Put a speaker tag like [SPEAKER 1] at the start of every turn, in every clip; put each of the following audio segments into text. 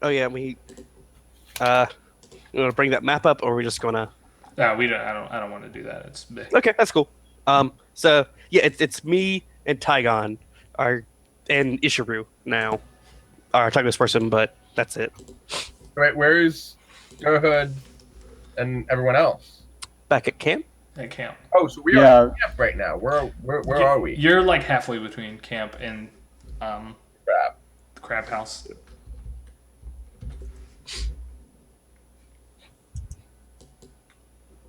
[SPEAKER 1] Oh yeah, you want to bring that map up, or are we just gonna?
[SPEAKER 2] No, we don't. I don't want to do that. It's big.
[SPEAKER 1] Okay, that's cool. So yeah, it's me and Tygon, are and Ishiru now, our antagonist person, but that's it.
[SPEAKER 3] Right, where's Hood and everyone else?
[SPEAKER 1] Back at camp.
[SPEAKER 2] At camp.
[SPEAKER 3] Oh, so we are at camp right now. Where are we?
[SPEAKER 2] You're like halfway between camp and
[SPEAKER 3] Crap.
[SPEAKER 2] the crab house.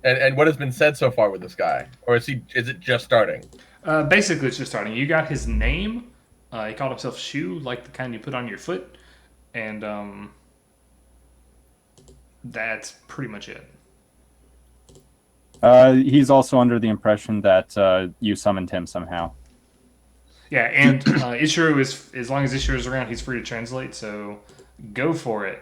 [SPEAKER 3] And what has been said so far with this guy, or is it just starting?
[SPEAKER 2] Basically, it's just starting. You got his name. He called himself Shoe, like the kind you put on your foot, and that's pretty much it.
[SPEAKER 4] He's also under the impression that you summoned him somehow.
[SPEAKER 2] Yeah, and Ishiru is, as long as Ishiru is around, he's free to translate. So go for it.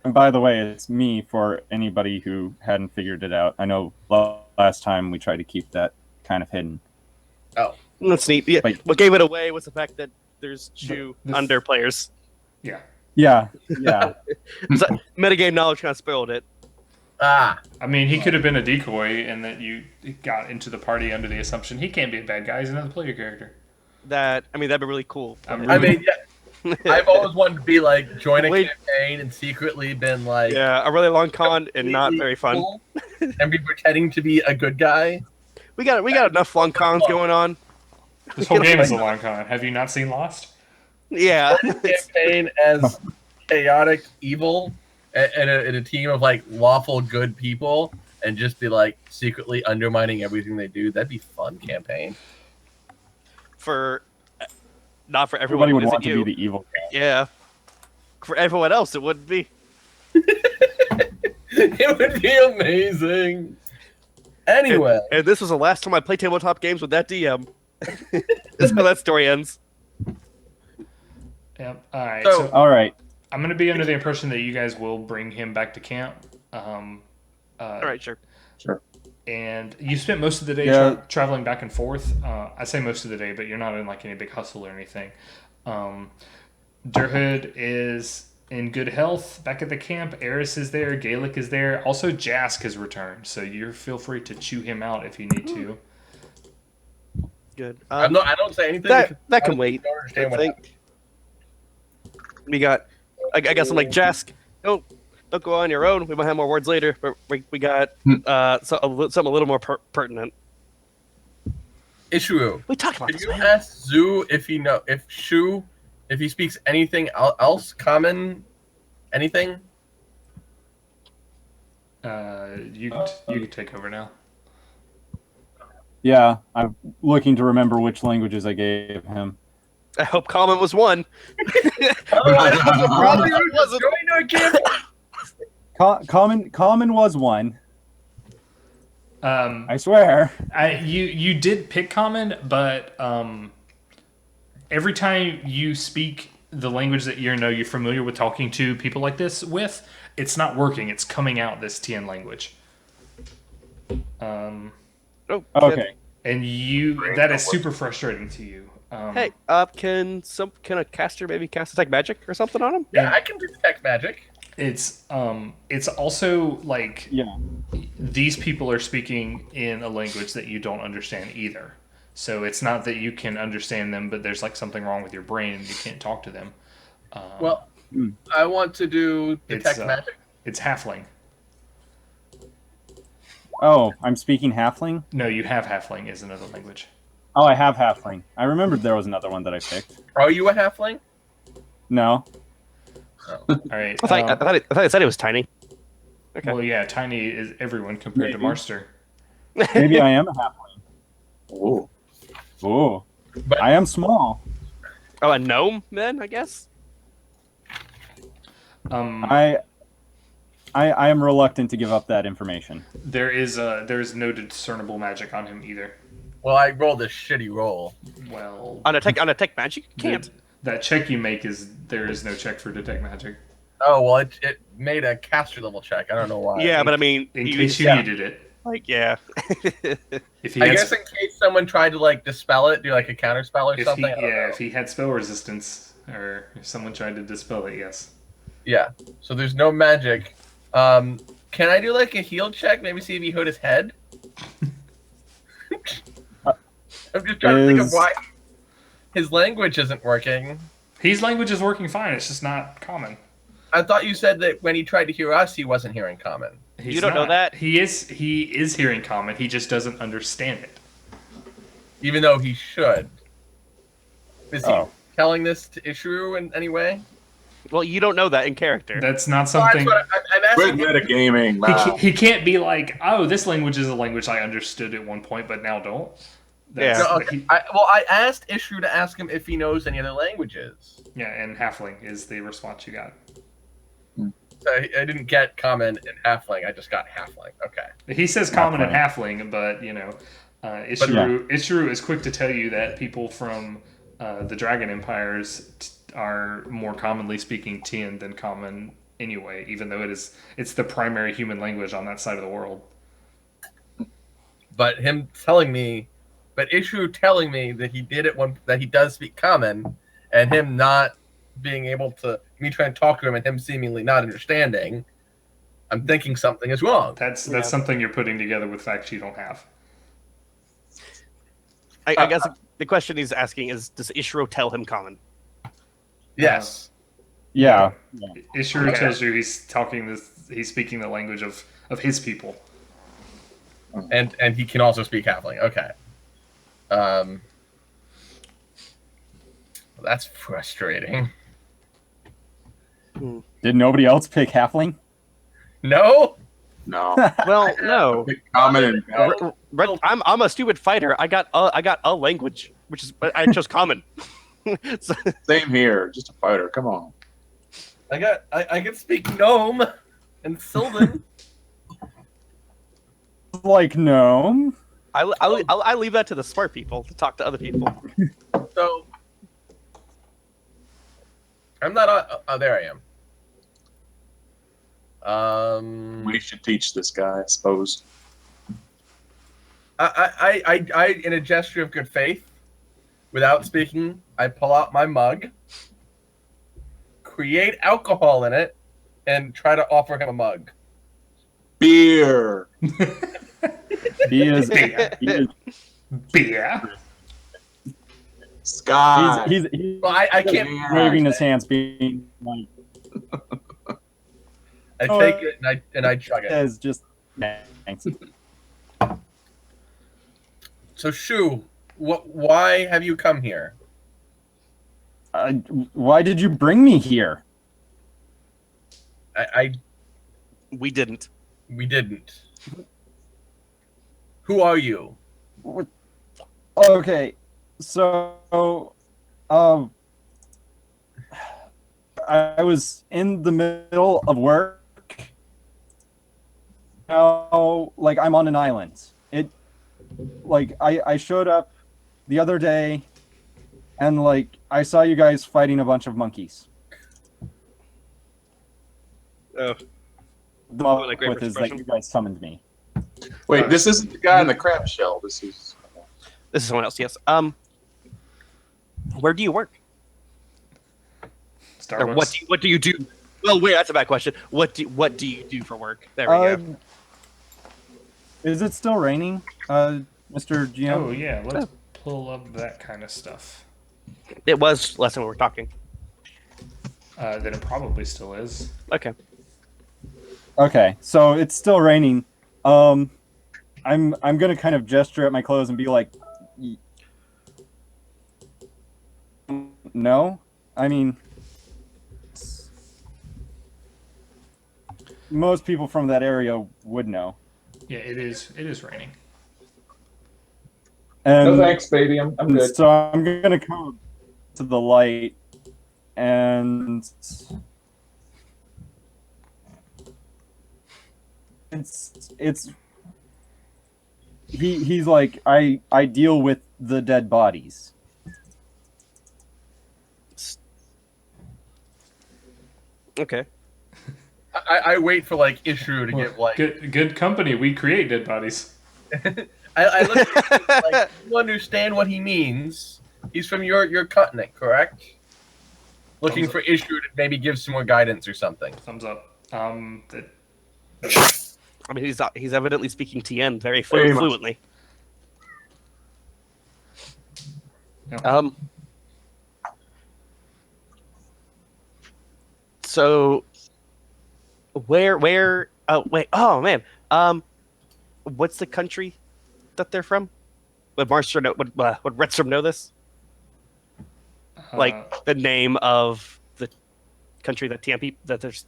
[SPEAKER 4] And by the way, it's me for anybody who hadn't figured it out. I know last time we tried to keep that kind of hidden.
[SPEAKER 3] Oh,
[SPEAKER 1] That's neat. Yeah,
[SPEAKER 4] Wait.
[SPEAKER 1] what gave it away was the fact that there's two under players.
[SPEAKER 2] Yeah.
[SPEAKER 4] Yeah.
[SPEAKER 1] So, metagame knowledge kind of spoiled it.
[SPEAKER 2] I mean, he could have been a decoy, and that you got into the party under the assumption he can't be a bad guy. He's another player character.
[SPEAKER 1] That'd be really cool.
[SPEAKER 3] I mean, yeah. I've always wanted to be like join a campaign and secretly been like
[SPEAKER 1] a really long con and not very fun.
[SPEAKER 3] And be pretending to be a good guy.
[SPEAKER 1] We got enough long cons going on.
[SPEAKER 2] This whole game is a long con. Have you not seen Lost?
[SPEAKER 1] Yeah.
[SPEAKER 3] Campaign as chaotic evil and a team of like lawful good people, and just be like secretly undermining everything they do. That'd be fun campaign.
[SPEAKER 1] Not for everyone.
[SPEAKER 4] Everybody would want to be the evil guy.
[SPEAKER 1] Yeah. For everyone else, it wouldn't be.
[SPEAKER 3] It would be amazing. Anyway.
[SPEAKER 1] And this was the last time I played tabletop games with that DM. That's how that story ends.
[SPEAKER 2] Yep. All right.
[SPEAKER 3] So
[SPEAKER 4] all right.
[SPEAKER 2] I'm going to be under the impression that you guys will bring him back to camp.
[SPEAKER 1] All right, sure.
[SPEAKER 2] And you spent most of the day traveling back and forth. I say most of the day, but you're not in like any big hustle or anything. Durhood is in good health back at the camp. Eris is there. Gaelic is there. Also, Jask has returned, so you feel free to chew him out if you need to.
[SPEAKER 1] Good.
[SPEAKER 3] I don't say anything.
[SPEAKER 1] That can wait. I think. We got. I guess I'm like Jask. Don't go on your own. We might have more words later, but we got something a little more pertinent.
[SPEAKER 3] Ishiru.
[SPEAKER 1] We talked about
[SPEAKER 3] Can
[SPEAKER 1] this.
[SPEAKER 3] you ask Zu if he speaks anything else common? Anything?
[SPEAKER 2] You can take over now.
[SPEAKER 4] Yeah, I'm looking to remember which languages I gave him.
[SPEAKER 1] I hope common was one.
[SPEAKER 3] Probably wasn't.
[SPEAKER 4] Common was one. I swear.
[SPEAKER 2] You did pick common, but every time you speak the language that you're familiar with talking to people like this with, it's not working. It's coming out this TN language.
[SPEAKER 4] Okay.
[SPEAKER 2] And that is super frustrating to you.
[SPEAKER 1] Hey, can a caster maybe cast detect magic or something on him?
[SPEAKER 3] Yeah, I can detect magic.
[SPEAKER 2] It's also like these people are speaking in a language that you don't understand either. So it's not that you can understand them, but there's like something wrong with your brain and you can't talk to them.
[SPEAKER 3] I want to do detect magic.
[SPEAKER 2] It's halfling.
[SPEAKER 4] Oh, I'm speaking halfling?
[SPEAKER 2] No, you have halfling is another language.
[SPEAKER 4] Oh, I have halfling. I remembered there was another one that I picked.
[SPEAKER 3] Are you a halfling?
[SPEAKER 4] No.
[SPEAKER 3] Oh.
[SPEAKER 2] All right.
[SPEAKER 1] I thought it said it was tiny. Okay.
[SPEAKER 2] Well, yeah, tiny is everyone compared to Marster.
[SPEAKER 4] Maybe I am a halfling.
[SPEAKER 3] Ooh. But
[SPEAKER 4] I am small.
[SPEAKER 1] Oh, a gnome then, I guess?
[SPEAKER 4] I am reluctant to give up that information.
[SPEAKER 2] There is no discernible magic on him either.
[SPEAKER 3] Well, I rolled a shitty roll.
[SPEAKER 2] Well,
[SPEAKER 1] on a tech magic, you can't.
[SPEAKER 2] That check you make there is no check for detect magic.
[SPEAKER 3] Oh well, it made a caster level check. I don't know why.
[SPEAKER 1] Yeah, but I mean,
[SPEAKER 2] in case you needed it.
[SPEAKER 1] Like, yeah.
[SPEAKER 2] If he
[SPEAKER 3] I guess in case someone tried to like dispel it, do like a counter spell or something.
[SPEAKER 2] If he had spell resistance, or someone tried to dispel it. Yes.
[SPEAKER 3] Yeah. So there's no magic. Can I do like a heal check? Maybe see if he hurt his head. I'm just trying to think of why his language isn't working.
[SPEAKER 2] His language is working fine. It's just not common.
[SPEAKER 3] I thought you said that when he tried to hear us, he wasn't hearing common.
[SPEAKER 2] You
[SPEAKER 1] don't know that?
[SPEAKER 2] He is hearing common. He just doesn't understand it.
[SPEAKER 3] Even though he should. Is he telling this to Ishuru in any way?
[SPEAKER 1] Well, you don't know that in character.
[SPEAKER 2] That's not something.
[SPEAKER 3] I'm asking
[SPEAKER 5] Quit metagaming. Wow.
[SPEAKER 2] He can't be like, oh, this language is a language I understood at one point, but now don't.
[SPEAKER 1] Yeah.
[SPEAKER 3] No, okay. I asked Ishuru to ask him if he knows any other languages.
[SPEAKER 2] Yeah, and halfling is the response you got.
[SPEAKER 3] So I didn't get common and halfling. I just got halfling. Okay.
[SPEAKER 2] He says common and halfling, but Ishuru is quick to tell you that people from the Dragon Empires are more commonly speaking Tian than common anyway, even though it's the primary human language on that side of the world.
[SPEAKER 3] But Ishuru telling me that he did it that he does speak common, and him not being able to, me trying to talk to him and him seemingly not understanding, I'm thinking something is wrong.
[SPEAKER 2] That's something you're putting together with facts you don't have.
[SPEAKER 1] I guess the question he's asking is, does Ishiro tell him common?
[SPEAKER 3] Yes.
[SPEAKER 4] Yeah.
[SPEAKER 2] Ishuru tells you he's speaking the language of his people.
[SPEAKER 3] And he can also speak halfling. Okay. That's frustrating.
[SPEAKER 4] Did nobody else pick halfling?
[SPEAKER 3] No?
[SPEAKER 5] No.
[SPEAKER 1] Well, no.
[SPEAKER 5] Common and
[SPEAKER 1] I'm a stupid fighter. I got a language, which is I chose common. So,
[SPEAKER 5] same here. Just a fighter. Come on.
[SPEAKER 3] I can speak gnome and Sylvan.
[SPEAKER 4] Like gnome.
[SPEAKER 1] I leave that to the smart people to talk to other people.
[SPEAKER 3] So I'm not. Oh, there I am.
[SPEAKER 5] We should teach this guy, I suppose.
[SPEAKER 3] I, in a gesture of good faith, without speaking, I pull out my mug, create alcohol in it, and try to offer him a mug.
[SPEAKER 5] Beer.
[SPEAKER 4] He is
[SPEAKER 2] Beer.
[SPEAKER 5] Sky.
[SPEAKER 4] He's
[SPEAKER 3] Well, I can't.
[SPEAKER 4] waving his hands, being like,
[SPEAKER 3] I take it and I chug it.
[SPEAKER 4] as just thanks.
[SPEAKER 3] So Shu, why have you come here?
[SPEAKER 4] Why did you bring me here?
[SPEAKER 1] We didn't.
[SPEAKER 3] We didn't. Who are you?
[SPEAKER 4] Okay, so I was in the middle of work. Now, like, I'm on an island. I showed up the other day, and like I saw you guys fighting a bunch of monkeys.
[SPEAKER 1] Oh.
[SPEAKER 4] The with is that you guys summoned me.
[SPEAKER 5] Wait, this isn't the guy in the crab shell. This is
[SPEAKER 1] someone else. Yes. Where do you work?
[SPEAKER 2] Starbucks.
[SPEAKER 1] Or what do you do? Well, wait, that's a bad question. What do you do for work? There we go.
[SPEAKER 4] Is it still raining, Mr. GM?
[SPEAKER 2] Oh yeah, let's pull up that kind of stuff.
[SPEAKER 1] It was last time we were talking.
[SPEAKER 2] Then it probably still is.
[SPEAKER 1] Okay.
[SPEAKER 4] Okay, so it's still raining. I'm gonna kind of gesture at my clothes and be like, no, I mean, most people from that area would know.
[SPEAKER 2] Yeah, it is raining.
[SPEAKER 4] And
[SPEAKER 5] no thanks, baby. I'm good.
[SPEAKER 4] so I'm gonna come to the light, and it's he's like, I deal with the dead bodies.
[SPEAKER 1] Okay.
[SPEAKER 3] I wait for like Ishuru to get like
[SPEAKER 2] Good company. We create dead bodies.
[SPEAKER 3] I look at him like, you understand what he means. He's from your continent, correct? looking for issue to maybe give some more guidance or something.
[SPEAKER 2] Thumbs up.
[SPEAKER 1] I mean, he's evidently speaking Tien very
[SPEAKER 5] Very much.
[SPEAKER 1] fluently.
[SPEAKER 2] Yeah.
[SPEAKER 1] So where? Oh wait. Oh man. What's the country that they're from? Would Marster know? Would Redstrom know this? Like the name of the country that TMP that there's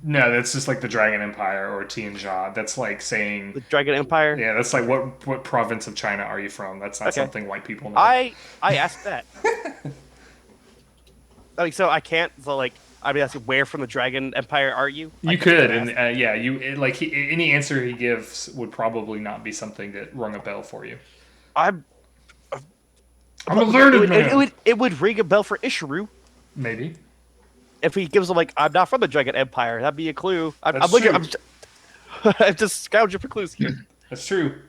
[SPEAKER 2] No, that's just like the Dragon Empire or Tianjia. That's like saying
[SPEAKER 1] the Dragon Empire.
[SPEAKER 2] yeah, that's like what province of China are you from? That's not
[SPEAKER 1] Okay.
[SPEAKER 2] something white people know.
[SPEAKER 1] I asked that. Like, so I can't. So like, I'd be asking, where from the Dragon Empire are you?
[SPEAKER 2] You could, and yeah, any answer he gives would probably not be something that rung a bell for you.
[SPEAKER 1] I'm
[SPEAKER 2] a learned man.
[SPEAKER 1] It would ring a bell for Ishiru
[SPEAKER 2] Maybe.
[SPEAKER 1] if he gives them like, I'm not from the Dragon Empire. That'd be a clue. I'm
[SPEAKER 2] That's
[SPEAKER 1] looking.
[SPEAKER 2] true.
[SPEAKER 1] I'm just scourging for clues here.
[SPEAKER 2] That's true.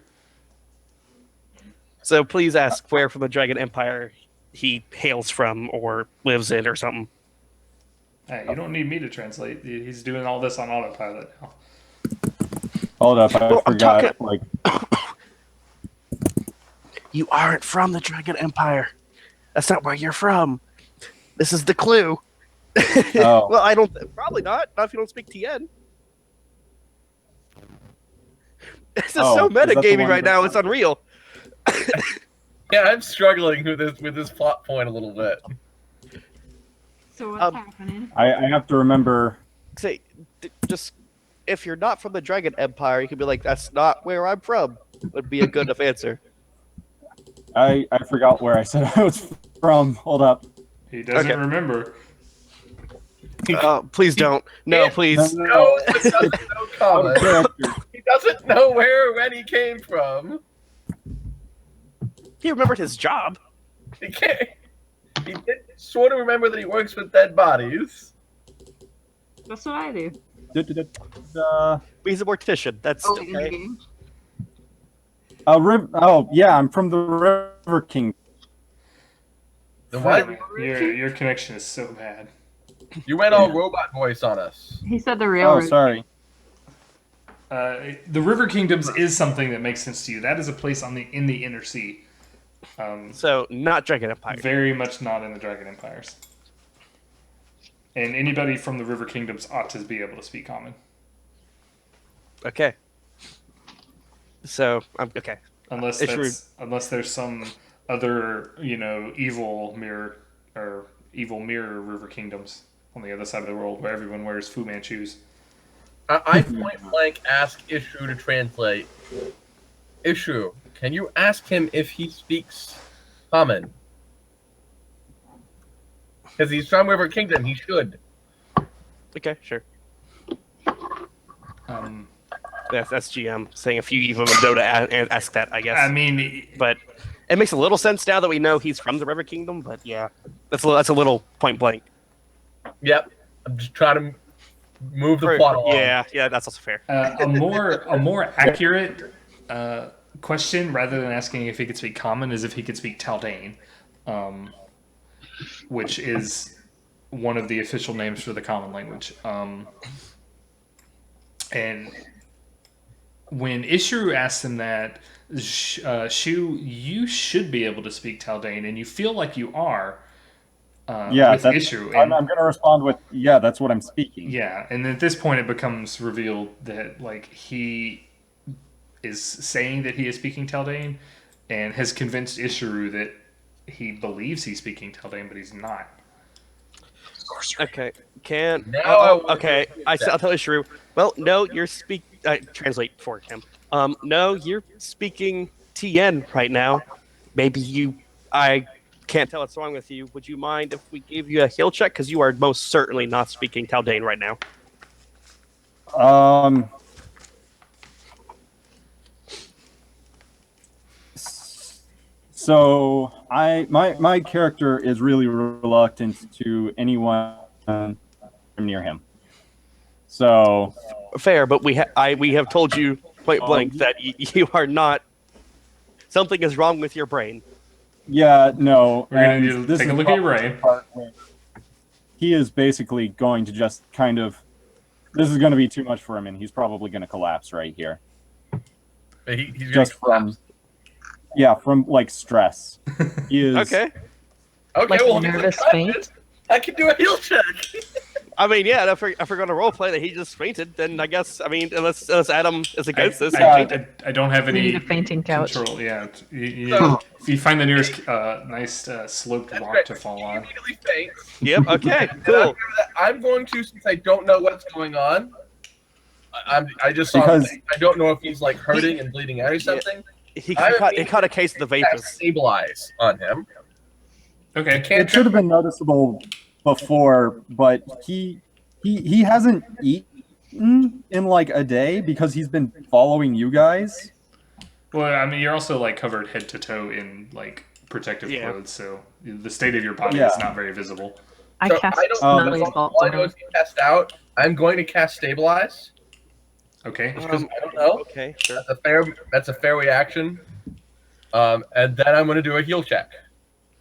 [SPEAKER 1] So please ask where from the Dragon Empire he hails from or lives in or something.
[SPEAKER 2] Hey, you don't need me to translate. He's doing all this on autopilot now.
[SPEAKER 4] Hold up, I
[SPEAKER 1] Well, I'm
[SPEAKER 4] forgot.
[SPEAKER 1] talking-
[SPEAKER 4] Like,
[SPEAKER 1] You aren't from the Dragon Empire. That's not where you're from. This is the clue.
[SPEAKER 4] oh,
[SPEAKER 1] Well, I don't. Probably not. Not if you don't speak Tien. This is
[SPEAKER 4] Oh,
[SPEAKER 1] so
[SPEAKER 4] is that the
[SPEAKER 1] metagaming
[SPEAKER 4] one
[SPEAKER 1] right
[SPEAKER 4] that-
[SPEAKER 1] now. It's unreal.
[SPEAKER 3] Yeah, I'm struggling with this plot point a little bit.
[SPEAKER 6] So what's happening?
[SPEAKER 4] I have to remember.
[SPEAKER 1] Say, just if you're not from the Dragon Empire, you could be like, "That's not where I'm from." Would be a good enough answer.
[SPEAKER 4] I forgot where I said I was from. Hold up.
[SPEAKER 2] He doesn't
[SPEAKER 1] Okay.
[SPEAKER 2] remember.
[SPEAKER 1] Please don't. No,
[SPEAKER 3] Yeah.
[SPEAKER 1] please.
[SPEAKER 3] No, it doesn't know common.
[SPEAKER 4] Character.
[SPEAKER 3] He doesn't know where or when he came from.
[SPEAKER 1] He remembered his job.
[SPEAKER 3] He can't. He did sort of remember that he works with dead bodies.
[SPEAKER 6] That's what I do.
[SPEAKER 1] He's a mortician. That's
[SPEAKER 6] Oh, in the
[SPEAKER 1] okay.
[SPEAKER 6] game.
[SPEAKER 4] Oh yeah, I'm from the River King.
[SPEAKER 3] The what?
[SPEAKER 2] Your connection is so bad.
[SPEAKER 3] You went all robot voice on us.
[SPEAKER 6] He said the
[SPEAKER 4] Oh,
[SPEAKER 6] railroad.
[SPEAKER 4] sorry.
[SPEAKER 2] The River Kingdoms is something that makes sense to you. That is a place in the Inner Sea.
[SPEAKER 1] So not Dragon Empire.
[SPEAKER 2] Very much not in the Dragon Empires. And anybody from the River Kingdoms ought to be able to speak Common.
[SPEAKER 1] Okay. So I'm okay.
[SPEAKER 2] Unless there's some other, evil mirror River Kingdoms on the other side of the world where everyone wears Fu Manchus.
[SPEAKER 3] I point blank ask Ishu to translate. Ishu, can you ask him if he speaks common? Because he's from River Kingdom, he should.
[SPEAKER 1] Okay, sure. That's GM saying if you even know to ask that, I guess.
[SPEAKER 2] I mean,
[SPEAKER 1] but it makes a little sense now that we know he's from the River Kingdom. But yeah, that's a little point blank.
[SPEAKER 3] Yep. I'm just trying to move the plot along.
[SPEAKER 1] Yeah, that's also fair.
[SPEAKER 2] a more accurate question, rather than asking if he could speak Common, is if he could speak Taldane, which is one of the official names for the Common language. And when Ishiru asked him that, Shu, you should be able to speak Taldane, and you feel like you are.
[SPEAKER 4] Yeah,
[SPEAKER 2] with
[SPEAKER 4] that's,
[SPEAKER 2] Ishiru.
[SPEAKER 4] I'm going to respond with, yeah, that's what I'm speaking.
[SPEAKER 2] Yeah, and at this point it becomes revealed that he is saying that he is speaking Taldane, and has convinced Ishiru that he believes he's speaking Taldane, but he's not.
[SPEAKER 1] Okay, okay. I'll tell Ishiru. Well, no, you're translate for him. No, you're speaking Tien right now. Maybe I can't tell what's wrong with you. Would you mind if we gave you a heal check? Because you are most certainly not speaking Taldane right now.
[SPEAKER 4] So my character is really reluctant to anyone near him. So
[SPEAKER 1] fair, but we have told you point blank that you are not. Something is wrong with your brain.
[SPEAKER 4] Yeah, no.
[SPEAKER 2] We're gonna need to take a look at your brain.
[SPEAKER 4] he is basically going to just kind of. This is going to be too much for him, and he's probably going to collapse right here.
[SPEAKER 3] He's
[SPEAKER 4] Just from, from like stress. He is
[SPEAKER 1] Okay.
[SPEAKER 3] Okay,
[SPEAKER 6] Like
[SPEAKER 3] well,
[SPEAKER 6] a
[SPEAKER 3] he's
[SPEAKER 6] nervous
[SPEAKER 3] unconscious. I can do a heal check.
[SPEAKER 1] I mean, yeah. If we're going to roleplay that he just fainted, then I guess unless Adam is against this, he fainted.
[SPEAKER 2] I don't have
[SPEAKER 6] We
[SPEAKER 2] any
[SPEAKER 6] need a fainting couch.
[SPEAKER 2] control. Yeah,
[SPEAKER 3] So-
[SPEAKER 2] if you find the nearest nice sloped
[SPEAKER 3] That's
[SPEAKER 2] rock
[SPEAKER 3] great.
[SPEAKER 2] to fall
[SPEAKER 3] He
[SPEAKER 2] on.
[SPEAKER 3] immediately faints.
[SPEAKER 1] Yep. Okay.
[SPEAKER 3] And
[SPEAKER 1] Cool.
[SPEAKER 3] I'm going to, since I don't know what's going on, I just saw
[SPEAKER 4] Because-
[SPEAKER 3] him. I don't know if he's like hurting and bleeding out or something.
[SPEAKER 1] He
[SPEAKER 3] I
[SPEAKER 1] caught a case of the
[SPEAKER 3] Cast
[SPEAKER 1] vapors.
[SPEAKER 3] stabilize on him.
[SPEAKER 2] Okay.
[SPEAKER 4] It should have been noticeable before, but he hasn't eaten in like a day because he's been following you guys.
[SPEAKER 2] Well, I mean, you're also like covered head to toe in like protective
[SPEAKER 1] Yeah.
[SPEAKER 2] clothes, so the state of your body
[SPEAKER 4] Yeah.
[SPEAKER 2] is not very visible.
[SPEAKER 6] I
[SPEAKER 3] So
[SPEAKER 6] cast
[SPEAKER 3] I don't
[SPEAKER 6] smelly
[SPEAKER 3] know.
[SPEAKER 6] salts
[SPEAKER 3] All I
[SPEAKER 6] on
[SPEAKER 3] know
[SPEAKER 6] him.
[SPEAKER 3] is he passed out. I'm going to cast stabilize
[SPEAKER 2] Okay.
[SPEAKER 3] because I don't know.
[SPEAKER 1] Okay. Sure.
[SPEAKER 3] That's a fair reaction. And then I'm going to do a heal check.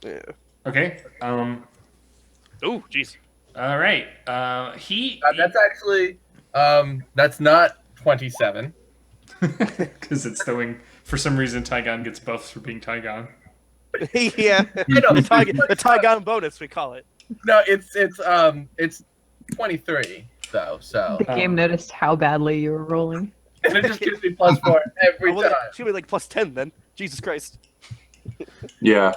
[SPEAKER 1] Yeah.
[SPEAKER 2] Okay.
[SPEAKER 1] Oh, jeez.
[SPEAKER 2] All right.
[SPEAKER 3] That's actually that's not 27.
[SPEAKER 2] because it's throwing. For some reason, Tygon gets buffs for being Tygon.
[SPEAKER 1] Yeah.
[SPEAKER 3] know.
[SPEAKER 1] The Tygon bonus, we call it.
[SPEAKER 3] No, it's 23 though. So
[SPEAKER 6] The game noticed how badly you were rolling.
[SPEAKER 3] and it just gives me +4 every
[SPEAKER 1] Well,
[SPEAKER 3] time.
[SPEAKER 1] should be like +10 then. Jesus Christ.
[SPEAKER 5] Yeah.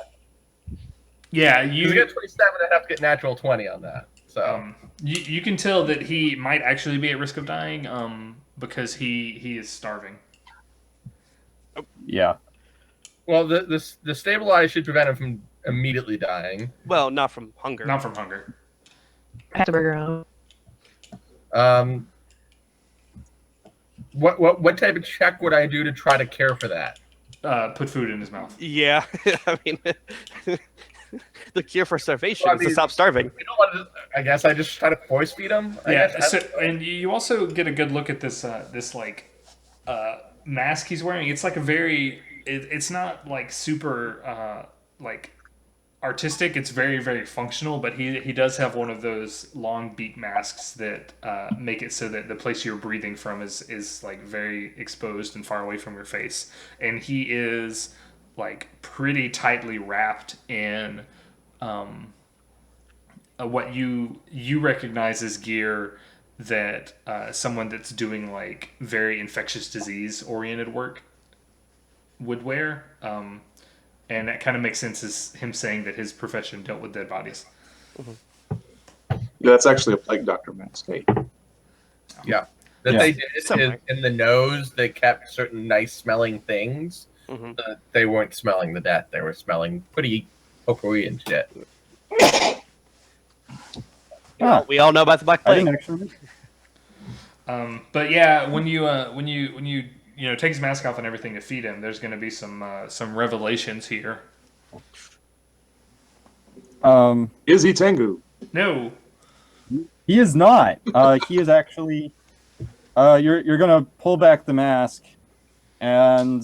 [SPEAKER 2] Yeah,
[SPEAKER 3] You
[SPEAKER 2] you.
[SPEAKER 3] get 27, I have to get natural 20 on that. So
[SPEAKER 2] You can tell that he might actually be at risk of dying. Because he is starving.
[SPEAKER 4] Yeah.
[SPEAKER 3] well, the stabilize should prevent him from immediately dying.
[SPEAKER 1] Well, not from hunger.
[SPEAKER 2] Not from hunger.
[SPEAKER 6] I have to burger on.
[SPEAKER 3] What type of check would I do to try to care for that?
[SPEAKER 2] Put food in his mouth.
[SPEAKER 1] Yeah. I mean, the cure for starvation
[SPEAKER 3] Well, I
[SPEAKER 1] is to
[SPEAKER 3] mean-
[SPEAKER 1] stop starving.
[SPEAKER 3] You know what? I guess I just try to force feed him. I
[SPEAKER 2] Yeah.
[SPEAKER 3] guess.
[SPEAKER 2] So, and you also get a good look at this mask he's wearing. It's like a very. It's not like super like artistic. It's very, very functional, but he does have one of those long beak masks that make it so that the place you're breathing from is like very exposed and far away from your face. And he is like pretty tightly wrapped in what you recognize as gear that someone that's doing like very infectious disease oriented work would wear. And that kind of makes sense as him saying that his profession dealt with dead bodies.
[SPEAKER 5] Yeah, that's actually a plague doctor mask. Hey.
[SPEAKER 3] That
[SPEAKER 4] Yeah.
[SPEAKER 3] they did
[SPEAKER 1] Somewhere.
[SPEAKER 3] is in the nose. They kept certain nice smelling things.
[SPEAKER 1] Mhm.
[SPEAKER 3] They weren't smelling the death. They were smelling pretty potpourri and shit.
[SPEAKER 4] Ah,
[SPEAKER 1] We all know about the Black
[SPEAKER 4] I
[SPEAKER 1] Plague.
[SPEAKER 4] didn't actually.
[SPEAKER 2] But yeah, when you take his mask off and everything to feed him, there's going to be some revelations here.
[SPEAKER 5] Is he Tengu?
[SPEAKER 2] No,
[SPEAKER 4] He is not. He is actually. You're gonna pull back the mask, and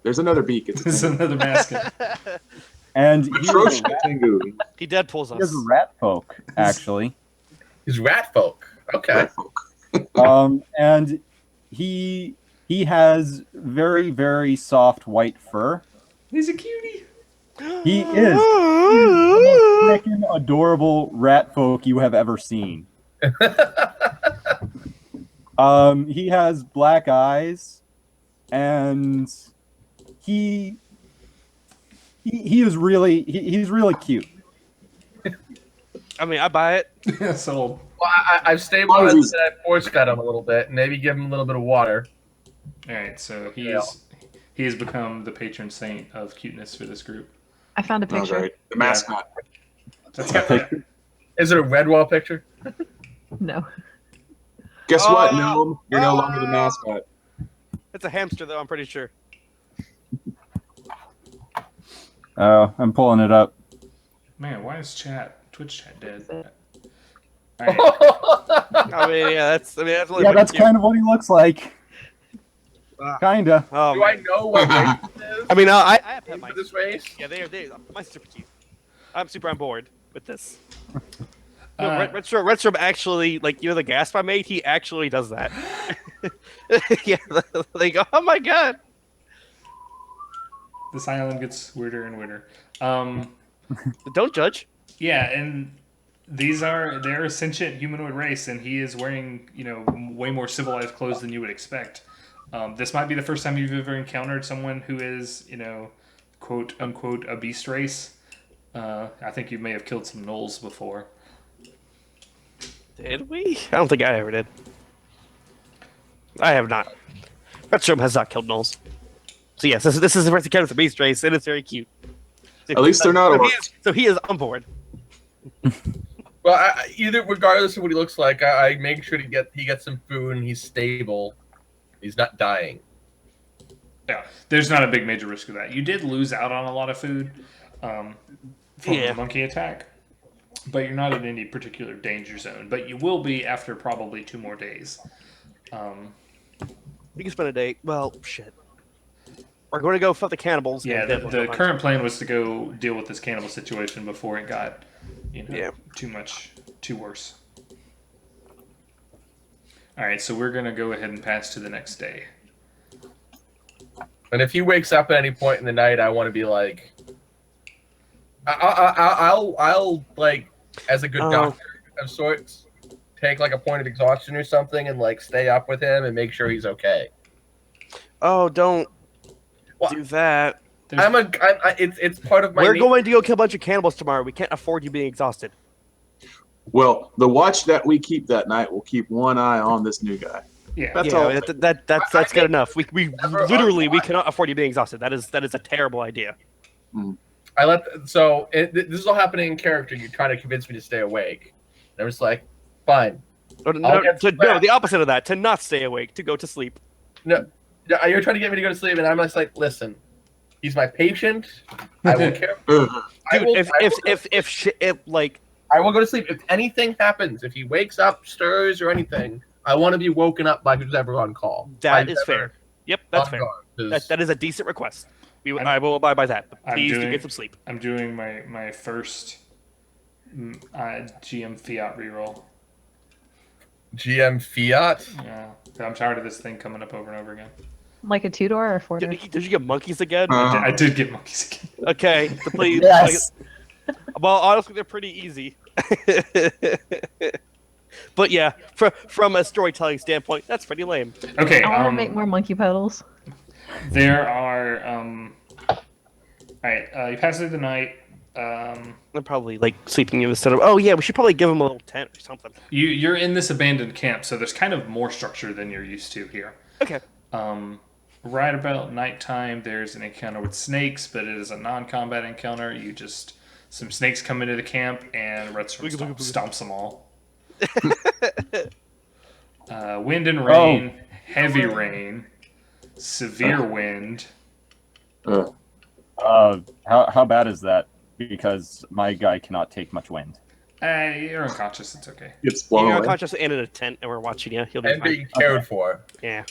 [SPEAKER 5] There's another beak. It's
[SPEAKER 2] there's
[SPEAKER 5] a Tengu.
[SPEAKER 2] another mask.
[SPEAKER 4] and he
[SPEAKER 5] Atrocious Tengu.
[SPEAKER 1] He Deadpool's
[SPEAKER 4] is a
[SPEAKER 1] us.
[SPEAKER 4] rat folk actually.
[SPEAKER 3] He's rat folk. Okay.
[SPEAKER 5] Rat folk.
[SPEAKER 4] And he has very, very soft white fur.
[SPEAKER 2] He's a cutie.
[SPEAKER 4] He is the most freaking adorable rat folk you have ever seen. He has black eyes, and he is really he's really cute.
[SPEAKER 1] I mean, I buy it.
[SPEAKER 2] So
[SPEAKER 3] Well, I've stabilized him and I force fed him a little bit, and maybe give him a little bit of water.
[SPEAKER 2] all right, so he has become the patron saint of cuteness for this group.
[SPEAKER 6] I found a
[SPEAKER 5] All
[SPEAKER 6] picture.
[SPEAKER 5] right. The mascot.
[SPEAKER 2] That's got
[SPEAKER 3] Is it a red wall picture?
[SPEAKER 6] No.
[SPEAKER 5] Guess what,
[SPEAKER 1] Oh.
[SPEAKER 5] Gnome? You're no longer the mascot.
[SPEAKER 1] It's a hamster, though. I'm pretty sure.
[SPEAKER 4] Oh, I'm pulling it up.
[SPEAKER 2] Man, why is Twitch chat dead?
[SPEAKER 6] That's it.
[SPEAKER 2] All right.
[SPEAKER 1] I mean, yeah, that's only
[SPEAKER 4] Yeah,
[SPEAKER 1] one
[SPEAKER 4] that's
[SPEAKER 1] cute.
[SPEAKER 4] kind of what he looks like. Kinda.
[SPEAKER 1] Oh,
[SPEAKER 3] Do I
[SPEAKER 1] man.
[SPEAKER 3] know what race this is?
[SPEAKER 1] I mean, I have pet
[SPEAKER 3] Is
[SPEAKER 1] mice.
[SPEAKER 3] this race?
[SPEAKER 1] Yeah, they are. Mine's super cute. I'm super on board with this. No, Redstrom actually, like, the gasp I made, he actually does that. Yeah, like, oh my god.
[SPEAKER 2] This island gets weirder and weirder.
[SPEAKER 1] Don't judge.
[SPEAKER 2] Yeah, and they're a sentient humanoid race, and he is wearing, way more civilized clothes than you would expect. This might be the first time you've ever encountered someone who is, quote unquote, a beast race. I think you may have killed some gnolls before.
[SPEAKER 1] Did we? I don't think I ever did. I have not. Redstrom has not killed gnolls. So yes, this is the first encounter with the beast race, and it's very cute.
[SPEAKER 5] At least they're not orcs.
[SPEAKER 1] So he is on board.
[SPEAKER 3] Well, either regardless of what he looks like, I make sure he gets some food and he's stable. He's not dying.
[SPEAKER 2] Yeah, there's not a big major risk of that. You did lose out on a lot of food from the monkey attack, but you're not in any particular danger zone. But you will be after probably 2 more days.
[SPEAKER 1] We can spend a day. Well, shit. We're going to go fight the cannibals.
[SPEAKER 2] Yeah, the current plan was to go deal with this cannibal situation before it got, too worse. All right, so we're gonna go ahead and pass to the next day.
[SPEAKER 3] And if he wakes up at any point in the night, I want to be like, I'll like, as a good doctor of sorts, take like a point of exhaustion or something and like stay up with him and make sure he's okay.
[SPEAKER 1] Oh, don't do that.
[SPEAKER 3] It's part of my.
[SPEAKER 1] We're going to go kill a bunch of cannibals tomorrow. We can't afford you being exhausted.
[SPEAKER 5] Well, the watch that we keep that night will keep one eye on this new guy.
[SPEAKER 2] Yeah,
[SPEAKER 1] that's all. That's good enough. We literally cannot afford you being exhausted. That is a terrible idea.
[SPEAKER 3] This is all happening in character. You're trying to convince me to stay awake. And I'm just like, fine.
[SPEAKER 1] No, the opposite of that. To not stay awake. To go to sleep.
[SPEAKER 3] No, you're trying to get me to go to sleep, and I'm just like, listen. He's my patient. I will care.
[SPEAKER 1] Dude, I
[SPEAKER 3] will go to sleep. If anything happens, if he wakes up, stirs, or anything, I want to be woken up by who's ever on call.
[SPEAKER 1] That is fair. Yep, that's fair. That is a decent request. I will abide by that. But please do get some sleep.
[SPEAKER 2] I'm doing my first GM Fiat reroll.
[SPEAKER 3] GM Fiat?
[SPEAKER 2] Yeah. I'm tired of this thing coming up over and over again.
[SPEAKER 6] Like a 2-door or a 4-door?
[SPEAKER 1] Did you get monkeys again?
[SPEAKER 2] I did get monkeys again.
[SPEAKER 1] Okay, so please.
[SPEAKER 4] Yes.
[SPEAKER 1] Well, honestly, they're pretty easy. But yeah, from a storytelling standpoint, that's pretty lame.
[SPEAKER 2] Okay.
[SPEAKER 6] I want to make more monkey pedals.
[SPEAKER 2] There are. All right. You pass through the night.
[SPEAKER 1] They're probably like sleeping instead of. Oh yeah, we should probably give them a little tent or something.
[SPEAKER 2] You're in this abandoned camp, so there's kind of more structure than you're used to here.
[SPEAKER 1] Okay.
[SPEAKER 2] Right about nighttime, there's an encounter with snakes, but it is a non-combat encounter. Some snakes come into the camp, and Redstone stomps them all. Wind and rain, heavy rain, severe wind.
[SPEAKER 4] How bad is that? Because my guy cannot take much wind.
[SPEAKER 2] You're unconscious. It's okay.
[SPEAKER 5] It's blown
[SPEAKER 1] You're
[SPEAKER 5] away.
[SPEAKER 1] unconscious and in a tent, and we're watching you. He'll be
[SPEAKER 3] And
[SPEAKER 1] fine.
[SPEAKER 3] being cared for.
[SPEAKER 1] Yeah.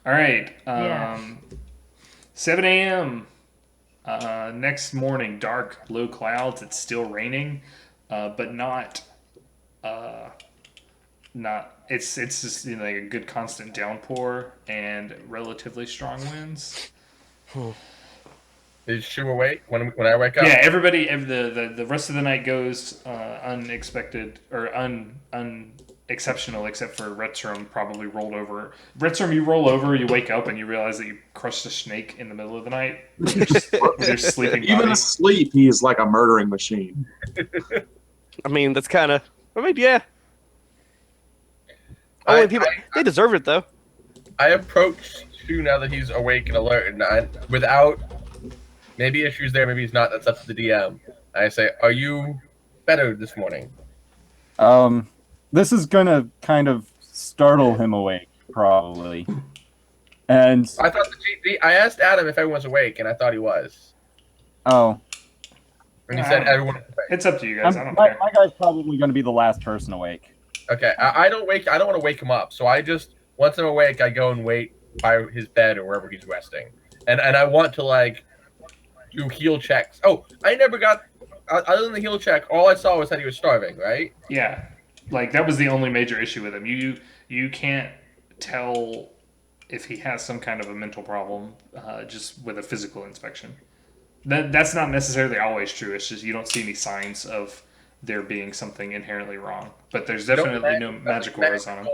[SPEAKER 2] All right.
[SPEAKER 6] Yeah.
[SPEAKER 2] 7 a.m. Next morning, dark, low clouds. It's still raining, but not. It's just like a good constant downpour and relatively strong winds.
[SPEAKER 3] Is Shu awake when I wake up?
[SPEAKER 2] Yeah, everybody. The rest of the night goes unexpected or unexceptional, except for Retrum probably rolled over. Retrum, you roll over, you wake up, and you realize that you crushed a snake in the middle of the night. You're sleeping.
[SPEAKER 5] Even asleep, he is like a murdering machine.
[SPEAKER 1] I mean, that's kind of. I mean, yeah. They deserve it though.
[SPEAKER 3] I approach Shu now that he's awake and alert, and without maybe issues there, maybe he's not. That's up to the DM. I say, "Are you better this morning?"
[SPEAKER 4] This is gonna kind of startle him awake, probably. And
[SPEAKER 3] I thought I asked Adam if everyone was awake, and I thought he was.
[SPEAKER 4] Oh.
[SPEAKER 3] And he said everyone was awake.
[SPEAKER 2] It's up to you guys. I don't
[SPEAKER 4] my
[SPEAKER 2] care.
[SPEAKER 4] guy's probably gonna be the last person awake.
[SPEAKER 3] Okay, I don't want to wake him up, so I just once I'm awake, I go and wait by his bed or wherever he's resting, and I want to like do heal checks. Oh, I never got other than the heal check. All I saw was that he was starving, right?
[SPEAKER 2] Yeah. Like that was the only major issue with him. You can't tell if he has some kind of a mental problem just with a physical inspection. That's not necessarily always true. It's just you don't see any signs of there being something inherently wrong. But there's definitely no magical auras on him.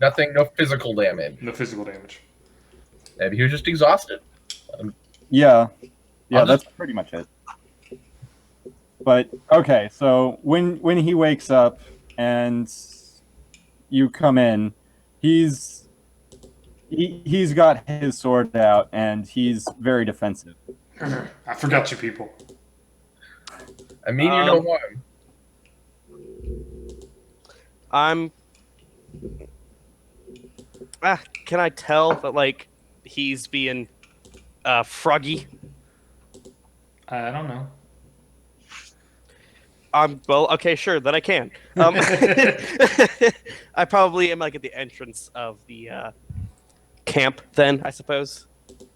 [SPEAKER 3] Nothing, no physical damage.
[SPEAKER 2] No physical damage.
[SPEAKER 3] Maybe he was just exhausted.
[SPEAKER 4] Yeah,
[SPEAKER 3] I'll
[SPEAKER 4] that's pretty much it. But okay, so when he wakes up and you come in, he's got his sword out and he's very defensive.
[SPEAKER 2] I forgot you people.
[SPEAKER 3] I mean, you know harm.
[SPEAKER 1] Can I tell that like he's being froggy?
[SPEAKER 2] I don't know.
[SPEAKER 1] Well, okay, sure, that I can. I probably am like at the entrance of the camp. Then I suppose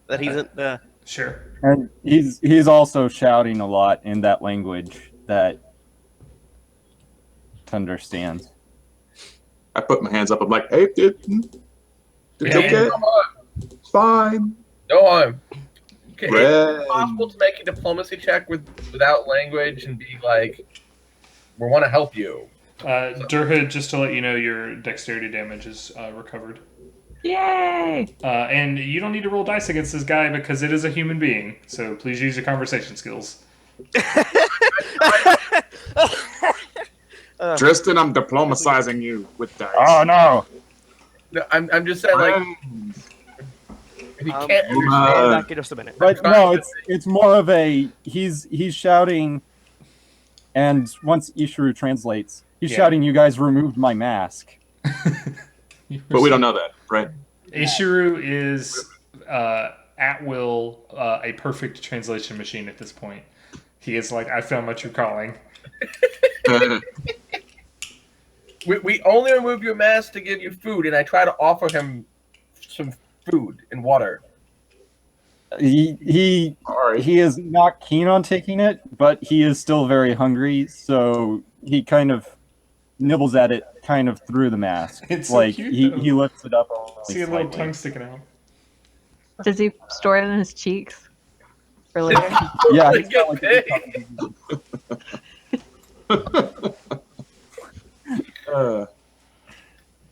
[SPEAKER 1] that he's in the.
[SPEAKER 2] Sure.
[SPEAKER 4] And he's also shouting a lot in that language that understands.
[SPEAKER 5] I put my hands up. I'm like, hey, it's okay. It's fine.
[SPEAKER 3] No harm. Okay,
[SPEAKER 5] Red.
[SPEAKER 3] is it possible to make a diplomacy check without language and be like, we want to help you?
[SPEAKER 2] Durhood, just to let you know, your dexterity damage is recovered.
[SPEAKER 6] Yay!
[SPEAKER 2] And you don't need to roll dice against this guy because it is a human being. So please use your conversation skills.
[SPEAKER 5] Tristan, I'm diplomatizing you with dice.
[SPEAKER 4] Oh no!
[SPEAKER 3] No, I'm just saying, like, if he can't
[SPEAKER 1] Hold
[SPEAKER 3] understand,
[SPEAKER 1] back in just a minute.
[SPEAKER 4] But no, it's more of a he's shouting, and once Ishiru translates, he's shouting, "You guys removed my mask."
[SPEAKER 5] But we don't know that, right?
[SPEAKER 2] Ishiru is at will a perfect translation machine at this point. He is like, I found my true calling.
[SPEAKER 3] we only removed your mask to give you food, and I try to offer him some food and water.
[SPEAKER 4] He is not keen on taking it, but he is still very hungry, so he kind of nibbles at it kind of through the mask.
[SPEAKER 2] It's so
[SPEAKER 4] like
[SPEAKER 2] cute,
[SPEAKER 4] he
[SPEAKER 2] though.
[SPEAKER 4] lifts it up
[SPEAKER 2] See a little tongue sticking out.
[SPEAKER 6] Does he store it in his cheeks for later?
[SPEAKER 4] Yeah,
[SPEAKER 3] Like,
[SPEAKER 4] he's got, like,
[SPEAKER 3] hey.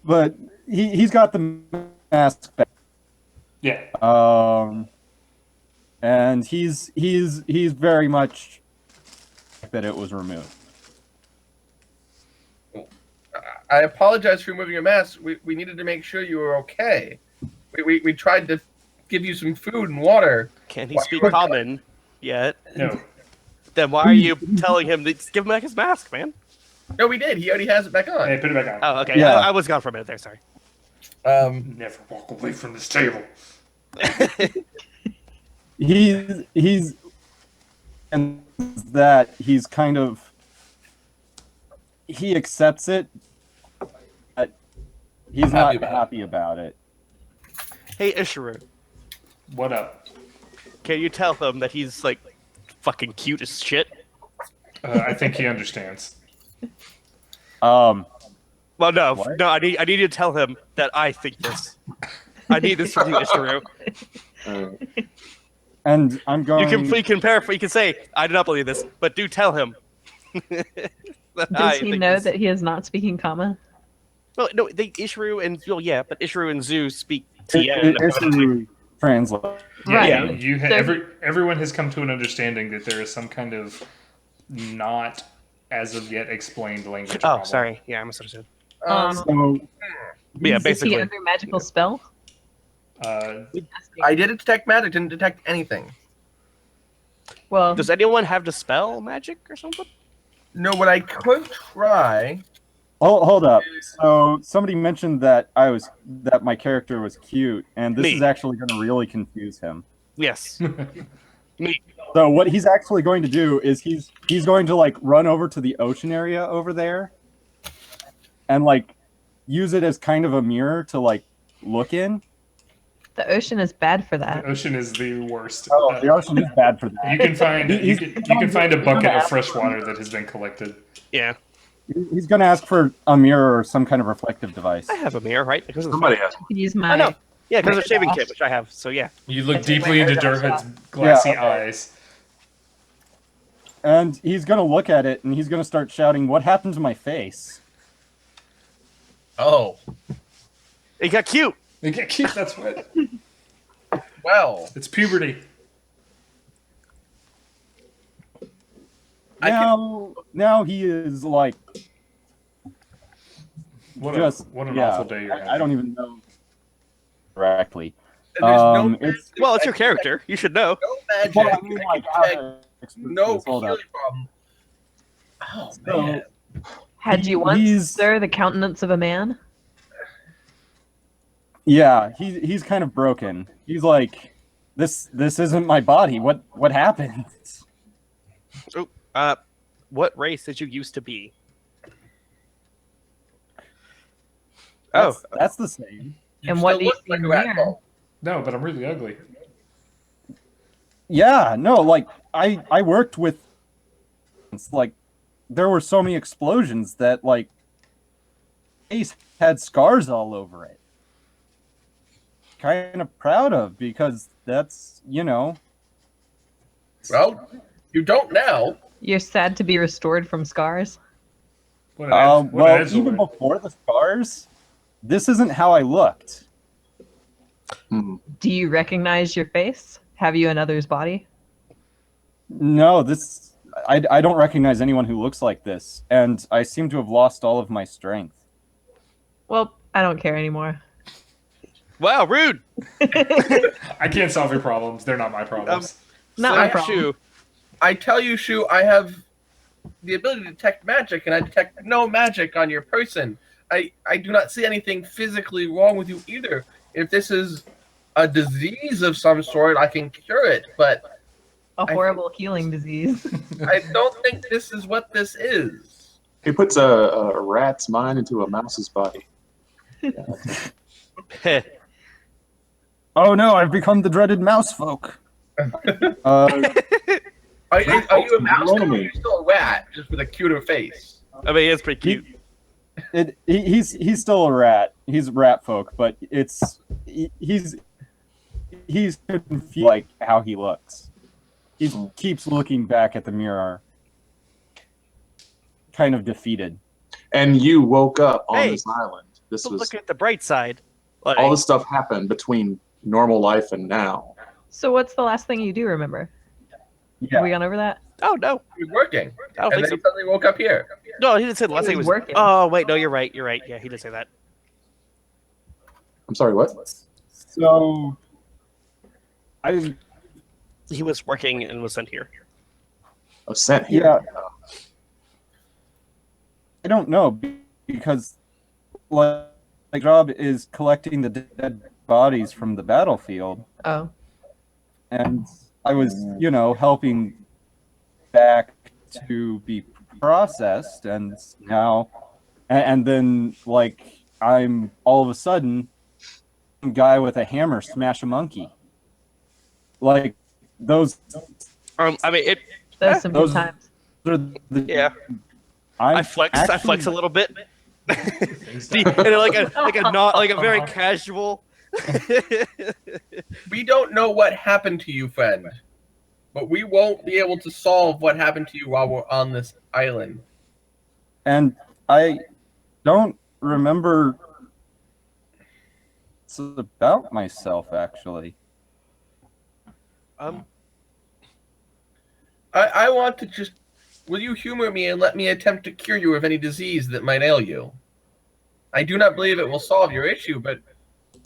[SPEAKER 4] but he's got the mask back.
[SPEAKER 2] Yeah.
[SPEAKER 4] And he's very much that it was removed.
[SPEAKER 3] I apologize for removing your mask. We needed to make sure you were okay. We tried to give you some food and water.
[SPEAKER 1] Can he speak common yet?
[SPEAKER 2] No.
[SPEAKER 1] Then why are you telling him to give him back his mask, man?
[SPEAKER 3] No, we did. He already has it back on.
[SPEAKER 2] Hey, put it back on.
[SPEAKER 1] Oh, okay.
[SPEAKER 4] Yeah.
[SPEAKER 1] I was gone for a minute there. Sorry.
[SPEAKER 2] Never walk away from this table.
[SPEAKER 4] He's and that he's kind of he accepts it, but he's not happy about it.
[SPEAKER 1] Hey, Ishiru,
[SPEAKER 2] What up?
[SPEAKER 1] can you tell him that he's like fucking cute as shit?
[SPEAKER 2] I think he understands.
[SPEAKER 1] Well, no,
[SPEAKER 4] What?
[SPEAKER 1] no. I need you to tell him that I think this. I need this from you, Ishiru.
[SPEAKER 4] And I'm going.
[SPEAKER 1] You can paraphrase. You can say, "I do not believe this," but do tell him.
[SPEAKER 6] Does he know that he is not speaking common?
[SPEAKER 1] Well, no, Ishiru and yeah, but Ishiru and Zu speak TN.
[SPEAKER 4] Ishiru translate.
[SPEAKER 2] Yeah,
[SPEAKER 6] Right.
[SPEAKER 2] you
[SPEAKER 6] So-
[SPEAKER 2] everyone has come to an understanding that there is some kind of not as of yet explained language.
[SPEAKER 1] Oh,
[SPEAKER 2] problem.
[SPEAKER 1] sorry. Yeah, I misunderstood.
[SPEAKER 4] So
[SPEAKER 1] Yeah,
[SPEAKER 6] Is he
[SPEAKER 1] basically.
[SPEAKER 6] under magical spell?
[SPEAKER 3] I didn't detect magic. Didn't detect anything.
[SPEAKER 6] Well,
[SPEAKER 1] Does anyone have dispel magic or something?
[SPEAKER 3] No, what I could try.
[SPEAKER 4] hold up. So somebody mentioned that my character was cute, and this
[SPEAKER 1] Me.
[SPEAKER 4] is actually going to really confuse him.
[SPEAKER 1] Yes. Me.
[SPEAKER 4] So what he's actually going to do is he's going to like run over to the ocean area over there, and like use it as kind of a mirror to like look in.
[SPEAKER 6] the ocean is bad for
[SPEAKER 2] The
[SPEAKER 6] that.
[SPEAKER 2] ocean is the worst.
[SPEAKER 4] Oh, the ocean is bad for that.
[SPEAKER 2] You can find
[SPEAKER 4] He's-
[SPEAKER 2] you can find a bucket of fresh water that has been collected.
[SPEAKER 1] Yeah.
[SPEAKER 4] He's gonna ask for a mirror or some kind of reflective device.
[SPEAKER 1] I have a mirror, right? Because of the
[SPEAKER 5] Somebody has.
[SPEAKER 6] I could use
[SPEAKER 1] I
[SPEAKER 6] my.
[SPEAKER 1] know. Yeah, because of
[SPEAKER 6] my
[SPEAKER 1] the shaving
[SPEAKER 6] hair
[SPEAKER 1] kit, which I have. So yeah.
[SPEAKER 2] You look
[SPEAKER 6] I take
[SPEAKER 2] deeply
[SPEAKER 6] my
[SPEAKER 2] into
[SPEAKER 6] hair
[SPEAKER 2] Durhead's
[SPEAKER 6] off.
[SPEAKER 2] glassy
[SPEAKER 4] Yeah, okay.
[SPEAKER 2] eyes.
[SPEAKER 4] And he's gonna look at it and he's gonna start shouting, "What happened to my face?"
[SPEAKER 3] Oh,
[SPEAKER 1] It got cute.
[SPEAKER 2] They get cute. That's what.
[SPEAKER 3] well.
[SPEAKER 2] It's puberty.
[SPEAKER 4] Now he is like
[SPEAKER 2] What
[SPEAKER 4] just
[SPEAKER 2] an
[SPEAKER 4] yeah,
[SPEAKER 2] awful day you're having.
[SPEAKER 4] I don't even know correctly.
[SPEAKER 3] There's no
[SPEAKER 4] It's
[SPEAKER 3] magic
[SPEAKER 1] Well, it's your
[SPEAKER 3] that-
[SPEAKER 1] character. You should know.
[SPEAKER 3] No magic.
[SPEAKER 4] well, I mean, like,
[SPEAKER 3] No
[SPEAKER 4] hold up.
[SPEAKER 3] healing problem. Oh,
[SPEAKER 4] So,
[SPEAKER 3] man.
[SPEAKER 6] Had you once,
[SPEAKER 4] he's-
[SPEAKER 6] sir, the countenance of a man?
[SPEAKER 4] Yeah, he's kind of broken. He's like, this isn't my body. What happened?
[SPEAKER 1] What race did you used to be?
[SPEAKER 4] That's the same.
[SPEAKER 3] You
[SPEAKER 6] And what
[SPEAKER 3] still
[SPEAKER 6] do you
[SPEAKER 3] look
[SPEAKER 6] see
[SPEAKER 3] like
[SPEAKER 6] in
[SPEAKER 3] a
[SPEAKER 6] the
[SPEAKER 3] rat
[SPEAKER 6] mirror?
[SPEAKER 3] ball.
[SPEAKER 2] No, but I'm really ugly.
[SPEAKER 4] Yeah, no, like I worked with, it's like there were so many explosions that like face had scars all over it. Kind of proud of because that's
[SPEAKER 3] Well, you don't now.
[SPEAKER 6] You're sad to be restored from scars?
[SPEAKER 2] What an
[SPEAKER 4] well,
[SPEAKER 2] edge
[SPEAKER 4] even
[SPEAKER 2] lord.
[SPEAKER 4] before the scars, this isn't how I looked.
[SPEAKER 5] Hmm.
[SPEAKER 6] Do you recognize your face? Have you another's body?
[SPEAKER 4] No, I don't recognize anyone who looks like this, and I seem to have lost all of my strength.
[SPEAKER 6] Well, I don't care anymore.
[SPEAKER 1] Wow, rude.
[SPEAKER 2] I can't solve your problems. They're not my problems.
[SPEAKER 6] Not
[SPEAKER 1] So,
[SPEAKER 6] my problem.
[SPEAKER 1] Shu,
[SPEAKER 3] I tell you, Shu, I have the ability to detect magic, and I detect no magic on your person. I do not see anything physically wrong with you either. If this is a disease of some sort, I can cure it, but
[SPEAKER 6] A horrible healing disease.
[SPEAKER 3] I don't think this is what this is.
[SPEAKER 5] He puts a rat's mind into a mouse's body.
[SPEAKER 1] heh.
[SPEAKER 4] Oh no, I've become the dreaded mouse folk.
[SPEAKER 3] Are you a mouse
[SPEAKER 5] Blow
[SPEAKER 3] or are
[SPEAKER 5] me.
[SPEAKER 3] you still a rat, just with a cuter face?
[SPEAKER 1] I mean, it's pretty cute.
[SPEAKER 4] He's still a rat. He's rat folk, but he's confused like how he looks. He keeps looking back at the mirror, kind of defeated.
[SPEAKER 5] And you woke up on
[SPEAKER 1] Hey,
[SPEAKER 5] this island. This
[SPEAKER 1] But
[SPEAKER 5] was
[SPEAKER 1] look at the bright side. Like,
[SPEAKER 5] all this stuff happened between normal life and now.
[SPEAKER 6] So what's the last thing you do remember? Have
[SPEAKER 4] Yeah,
[SPEAKER 6] we gone over that?
[SPEAKER 1] oh no,
[SPEAKER 3] He was working,
[SPEAKER 1] I don't
[SPEAKER 3] and
[SPEAKER 1] think
[SPEAKER 3] then
[SPEAKER 1] so.
[SPEAKER 3] he suddenly woke up here.
[SPEAKER 1] No, he didn't say the last
[SPEAKER 6] He
[SPEAKER 1] thing. He
[SPEAKER 6] was
[SPEAKER 1] was
[SPEAKER 6] working.
[SPEAKER 1] Oh wait, no, you're right. You're right. Yeah, he did say that.
[SPEAKER 5] I'm sorry, what?
[SPEAKER 4] so I
[SPEAKER 1] He was working and was sent here.
[SPEAKER 5] Oh, sent here.
[SPEAKER 4] yeah I don't know because like my job is collecting the dead bodies from the battlefield.
[SPEAKER 6] Oh.
[SPEAKER 4] And I was, helping back to be processed, and now, and then, like, I'm all of a sudden, some guy with a hammer smash a monkey. Like, those
[SPEAKER 1] I mean, it.
[SPEAKER 6] Those some good
[SPEAKER 4] Those-
[SPEAKER 6] times.
[SPEAKER 4] are the.
[SPEAKER 1] Yeah, I flex. I flex a little bit. And like a very casual.
[SPEAKER 3] We don't know what happened to you, friend, but we won't be able to solve what happened to you while we're on this island.
[SPEAKER 4] And I don't remember. It's about myself, actually.
[SPEAKER 3] I want to just... Will you humor me and let me attempt to cure you of any disease that might ail you? I do not believe it will solve your issue, but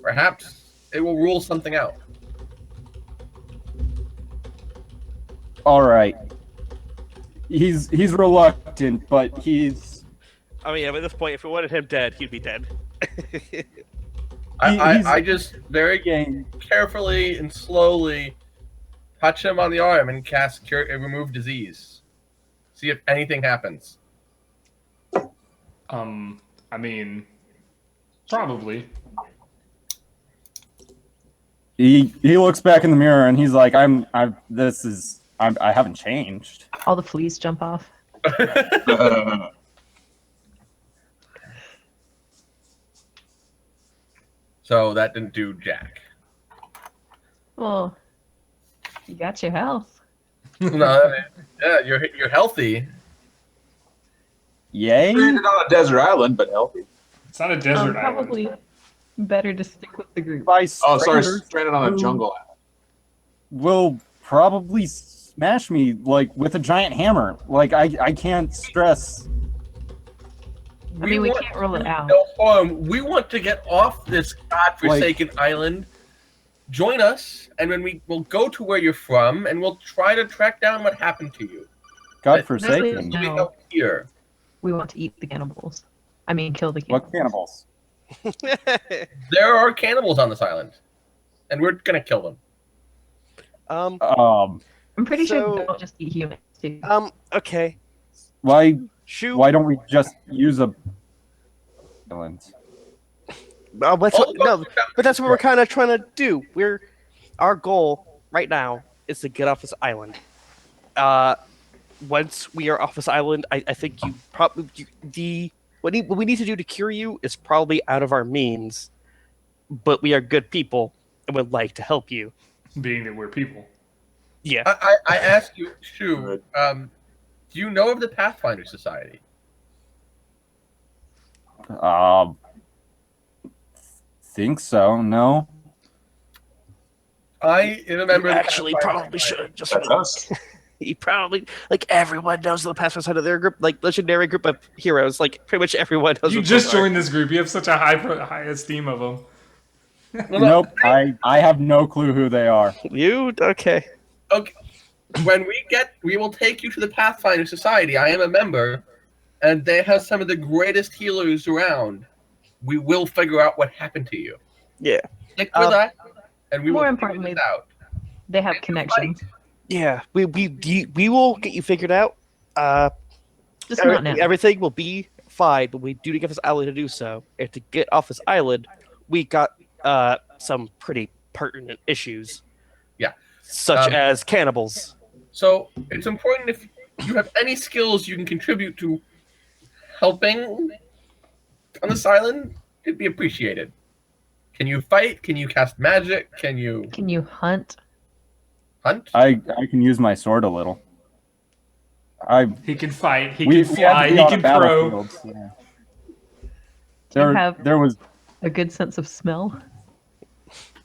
[SPEAKER 3] perhaps it will rule something out.
[SPEAKER 4] All right. He's reluctant, but he's
[SPEAKER 1] I mean, at this point, if we wanted him dead, he'd be dead.
[SPEAKER 4] he's-
[SPEAKER 3] I just very
[SPEAKER 4] game.
[SPEAKER 3] carefully and slowly touch him on the arm and cast cure and remove disease. See if anything happens.
[SPEAKER 2] I mean, probably.
[SPEAKER 4] He looks back in the mirror and he's like, I haven't changed.
[SPEAKER 6] All the fleas jump off.
[SPEAKER 3] So that didn't do jack.
[SPEAKER 6] Well, you got your health.
[SPEAKER 3] No, yeah, you're healthy.
[SPEAKER 4] Yay!
[SPEAKER 5] Stranded on a desert island, but healthy.
[SPEAKER 2] It's not a desert island.
[SPEAKER 6] Probably better to stick with the group.
[SPEAKER 4] By
[SPEAKER 5] Oh, sorry,
[SPEAKER 4] strangers
[SPEAKER 5] stranded on a
[SPEAKER 4] who
[SPEAKER 5] jungle island.
[SPEAKER 4] will probably smash me like with a giant hammer. Like I can't stress.
[SPEAKER 6] I mean, we can't rule it out.
[SPEAKER 3] No harm. We want to get off this godforsaken island. Join us, and when we'll go to where you're from, and we'll try to track down what happened to you.
[SPEAKER 4] Godforsaken.
[SPEAKER 6] No.
[SPEAKER 3] We help here.
[SPEAKER 6] We want to eat the cannibals. I mean, kill the
[SPEAKER 4] What
[SPEAKER 6] cannibals.
[SPEAKER 4] cannibals?
[SPEAKER 3] There are cannibals on this island, and we're gonna kill them.
[SPEAKER 6] I'm pretty sure
[SPEAKER 1] So-
[SPEAKER 6] they don't just eat humans, too.
[SPEAKER 1] Okay.
[SPEAKER 4] Why
[SPEAKER 1] Shoot.
[SPEAKER 4] why don't we just use a island?
[SPEAKER 1] No, but that's what we're kind of trying to do. Our goal right now is to get off this island. Once we are off this island, I think you probably what we need to do to cure you is probably out of our means, but we are good people and would like to help you.
[SPEAKER 2] Being that we're people.
[SPEAKER 1] Yeah.
[SPEAKER 3] I ask you, Shu, do you know of the Pathfinder Society?
[SPEAKER 4] Think so. No.
[SPEAKER 3] I am a member.
[SPEAKER 1] You
[SPEAKER 3] of the
[SPEAKER 1] actually
[SPEAKER 3] Pathfinder
[SPEAKER 1] probably
[SPEAKER 3] Society.
[SPEAKER 1] should. Just
[SPEAKER 5] That's us.
[SPEAKER 1] you probably everyone knows the Pathfinder side of their group, like legendary group of heroes. Like pretty much everyone knows.
[SPEAKER 2] You
[SPEAKER 1] what
[SPEAKER 2] just
[SPEAKER 1] those are.
[SPEAKER 2] joined this group. You have such a high esteem of them.
[SPEAKER 3] Well,
[SPEAKER 4] Nope. I have no clue who they are.
[SPEAKER 1] You okay?
[SPEAKER 3] Okay. When we will take you to the Pathfinder Society. I am a member, and they have some of the greatest healers around. We will figure out what happened to you.
[SPEAKER 1] Yeah.
[SPEAKER 3] Stick with us, and we
[SPEAKER 6] more
[SPEAKER 3] will
[SPEAKER 6] importantly,
[SPEAKER 3] figure this out.
[SPEAKER 6] They have connections.
[SPEAKER 1] Yeah. We will get you figured out.
[SPEAKER 6] Just not now.
[SPEAKER 1] Everything will be fine, but we do to get this island to do so. And to get off this island, we got some pretty pertinent issues.
[SPEAKER 3] Yeah.
[SPEAKER 1] Such as cannibals.
[SPEAKER 3] So it's important if you have any skills you can contribute to helping on this island, it'd be appreciated. Can you fight? Can you cast magic? Can you
[SPEAKER 6] Can you hunt?
[SPEAKER 3] hunt?
[SPEAKER 4] I can use my sword a little.
[SPEAKER 2] He can fight. He
[SPEAKER 4] We
[SPEAKER 2] can
[SPEAKER 4] had to
[SPEAKER 2] fly.
[SPEAKER 4] be
[SPEAKER 2] He
[SPEAKER 4] on a
[SPEAKER 2] can throw.
[SPEAKER 4] battlefield, so-
[SPEAKER 6] Do you have
[SPEAKER 4] There was
[SPEAKER 6] a good sense of smell?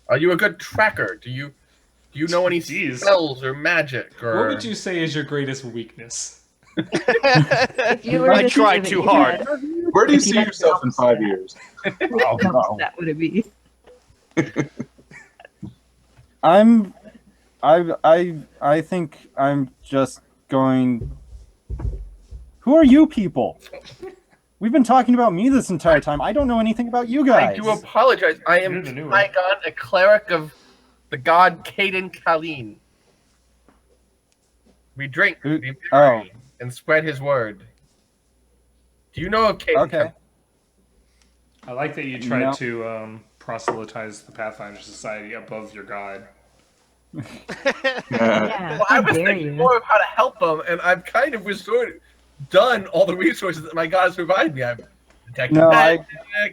[SPEAKER 3] Are you a good tracker? Do you know any
[SPEAKER 2] Jeez.
[SPEAKER 3] spells or magic or?
[SPEAKER 2] What would you say is your greatest weakness?
[SPEAKER 6] If you were
[SPEAKER 1] I
[SPEAKER 6] to
[SPEAKER 1] tried
[SPEAKER 6] say
[SPEAKER 1] too
[SPEAKER 6] that
[SPEAKER 1] hard.
[SPEAKER 6] had-
[SPEAKER 5] Where do you
[SPEAKER 6] If you
[SPEAKER 5] see
[SPEAKER 6] had
[SPEAKER 5] yourself in 5 years?
[SPEAKER 6] Which
[SPEAKER 4] Oh, no.
[SPEAKER 6] that would it be?
[SPEAKER 4] I think I'm just going. Who are you people? We've been talking about me this entire time. I don't know anything about you guys.
[SPEAKER 3] I do apologize. I am
[SPEAKER 2] You're the new one.
[SPEAKER 3] Tygon, a cleric of the god Caden Kalin. We drink
[SPEAKER 4] Who-
[SPEAKER 3] the
[SPEAKER 4] oh.
[SPEAKER 3] Imperium and spread his word. Do you know of Caden?
[SPEAKER 4] Okay.
[SPEAKER 2] I like that you tried
[SPEAKER 4] No.
[SPEAKER 2] to proselytize the Pathfinder Society above your god.
[SPEAKER 6] Yeah.
[SPEAKER 3] Well, I
[SPEAKER 6] how
[SPEAKER 3] was
[SPEAKER 6] dare
[SPEAKER 3] thinking
[SPEAKER 6] you?
[SPEAKER 3] more of how to help them, and I've kind of done all the resources that my gods provide me. I've detected
[SPEAKER 4] No,
[SPEAKER 3] magic,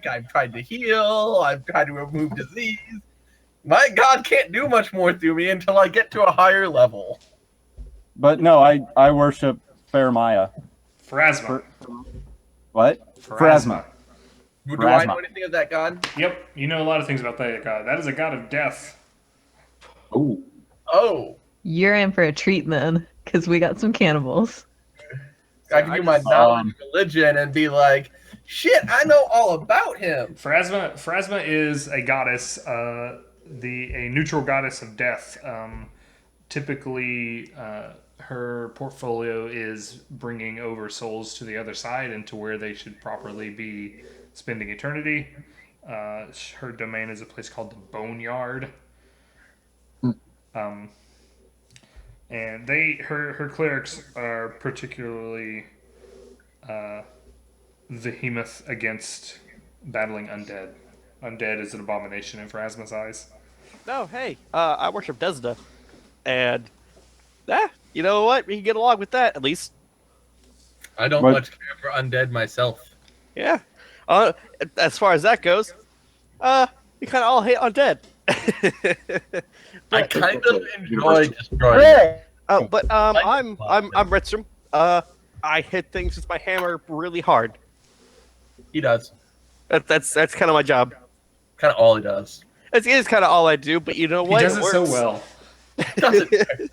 [SPEAKER 3] I've tried to heal, I've tried to remove disease. My god can't do much more through me until I get to a higher level.
[SPEAKER 4] But no, I worship Fair Maya.
[SPEAKER 2] Pharasma.
[SPEAKER 4] What? Pharasma.
[SPEAKER 3] Do I know
[SPEAKER 4] Pharasma.
[SPEAKER 3] anything of that god?
[SPEAKER 2] Yep, you know a lot of things about that god. That is a god of death.
[SPEAKER 5] Ooh.
[SPEAKER 3] Oh,
[SPEAKER 6] You're in for a treat then, because we got some cannibals.
[SPEAKER 3] I can do my knowledge religion and be like, shit, I know all about him.
[SPEAKER 2] Pharasma is a goddess, a neutral goddess of death. Typically, her portfolio is bringing over souls to the other side and to where they should properly be spending eternity. Her domain is a place called the Boneyard. And her clerics are particularly behemoth against battling undead. Undead is an abomination in Pharasma's eyes.
[SPEAKER 1] No, hey, I worship Desna, and you know what? We can get along with that at least.
[SPEAKER 3] I don't
[SPEAKER 4] But-
[SPEAKER 3] much care for undead myself.
[SPEAKER 1] Yeah. As far as that goes, We kind of all hate undead.
[SPEAKER 3] I
[SPEAKER 1] but,
[SPEAKER 3] kind of enjoy destroying it.
[SPEAKER 1] I'm Ritstrom. I hit things with my hammer really hard.
[SPEAKER 3] He does.
[SPEAKER 1] That's kind of my job.
[SPEAKER 3] Kind of all he does.
[SPEAKER 1] It is kind of all I do, but you know what?
[SPEAKER 2] He does it so
[SPEAKER 1] works.
[SPEAKER 2] well.
[SPEAKER 3] Does it?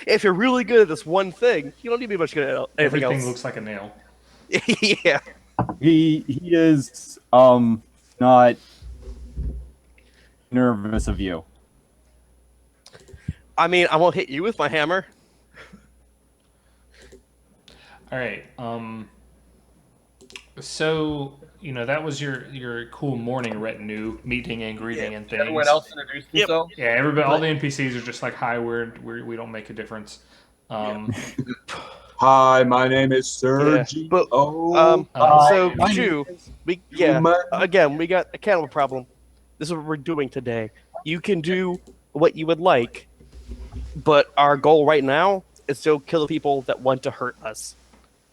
[SPEAKER 1] If you're really good at this one thing, you don't need to be much good at anything
[SPEAKER 2] Everything
[SPEAKER 1] else.
[SPEAKER 2] looks like a nail.
[SPEAKER 1] Yeah.
[SPEAKER 4] He is not nervous of you.
[SPEAKER 1] I mean, I won't hit you with my hammer.
[SPEAKER 2] All right. So that was your cool morning retinue meeting and greeting and things.
[SPEAKER 3] Everyone else introduced himself.
[SPEAKER 2] Yeah, everybody, all the NPCs are just like, "Hi, we don't make a difference."
[SPEAKER 5] Hi, my name is Sergi.
[SPEAKER 1] But,
[SPEAKER 5] Oh,
[SPEAKER 1] So,
[SPEAKER 4] my
[SPEAKER 1] Jew, we got a cannibal problem. This is what we're doing today. You can do what you would like, but our goal right now is to kill the people that want to hurt us.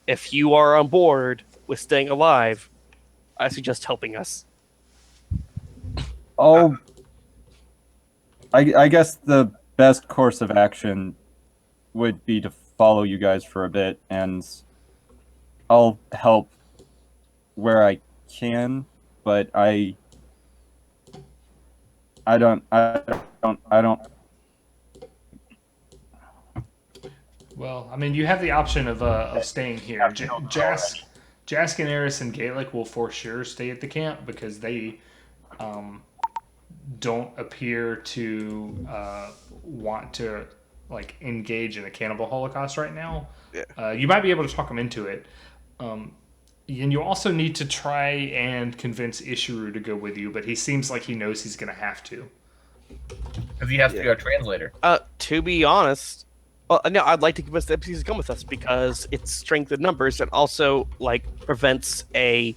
[SPEAKER 1] If you are on board with staying alive, I suggest helping us.
[SPEAKER 4] Oh, I guess the best course of action would be to follow you guys for a bit, and I'll help where I can, but I don't.
[SPEAKER 2] Well, I mean, you have the option of staying here. Jask and Eris and Gaelic will for sure stay at the camp because they don't appear to want to engage in a cannibal holocaust right now.
[SPEAKER 1] Yeah.
[SPEAKER 2] You might be able to talk them into it. And you also need to try and convince Ishiru to go with you, but he seems like he knows he's going to have to.
[SPEAKER 3] Because he has to be our translator.
[SPEAKER 1] To be honest, no, I'd like to convince the NPCs to come with us because it's strength in numbers and also prevents a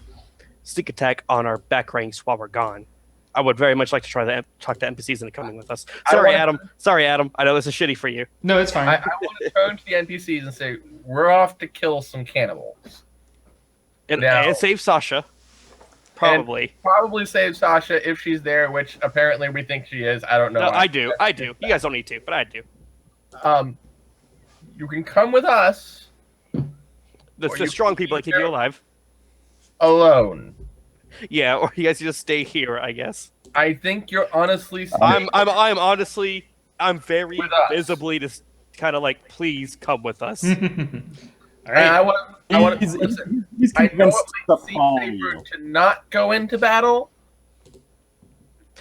[SPEAKER 1] sneak attack on our back ranks while we're gone. I would very much like to try to talk to NPCs into coming with us. Sorry, Adam. I know this is shitty for you.
[SPEAKER 2] No, it's fine.
[SPEAKER 3] I want to turn to the NPCs and say, we're off to kill some cannibals.
[SPEAKER 1] And save Sasha. Probably.
[SPEAKER 3] And probably save Sasha if she's there, which apparently we think she is. I don't know.
[SPEAKER 1] No, I do. You guys don't need to, but I do.
[SPEAKER 3] You can come with us.
[SPEAKER 1] The strong people that keep you alive.
[SPEAKER 3] Alone.
[SPEAKER 1] Yeah, or you guys just stay here, I guess.
[SPEAKER 3] I think you're honestly.
[SPEAKER 1] I'm very visibly just kind of please come with us.
[SPEAKER 2] All right.
[SPEAKER 3] I want to listen.
[SPEAKER 4] He's
[SPEAKER 3] I know
[SPEAKER 4] convinced
[SPEAKER 3] it
[SPEAKER 4] to
[SPEAKER 3] might seem
[SPEAKER 4] follow
[SPEAKER 3] safer
[SPEAKER 4] you.
[SPEAKER 3] to not go into battle,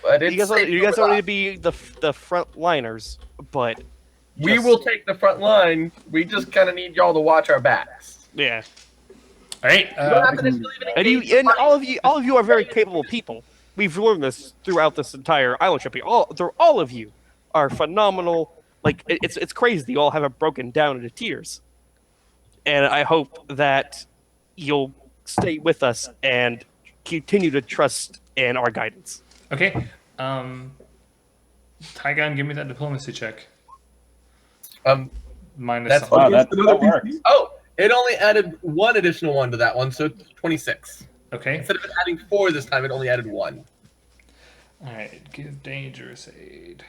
[SPEAKER 3] but it's
[SPEAKER 1] You guys don't need to be the front liners, but
[SPEAKER 3] we will take the front line. We just kind of need y'all to watch our backs.
[SPEAKER 1] yeah.
[SPEAKER 2] All right.
[SPEAKER 3] You don't have to necessarily even
[SPEAKER 1] And
[SPEAKER 3] engage the fight.
[SPEAKER 1] all of you are very capable people. We've learned this throughout this entire island trip. All of you are phenomenal. It's crazy. You all have broken down into tears. And I hope that you'll stay with us and continue to trust in our guidance.
[SPEAKER 2] Okay. Tygon, give me that diplomacy check. Minus
[SPEAKER 3] That's
[SPEAKER 2] something.
[SPEAKER 4] Wow, that works.
[SPEAKER 3] Oh, it only added one additional one to that one, so it's 26.
[SPEAKER 2] Okay.
[SPEAKER 3] Instead of it adding 4 this time, it only added 1.
[SPEAKER 2] All right. Give dangerous aid.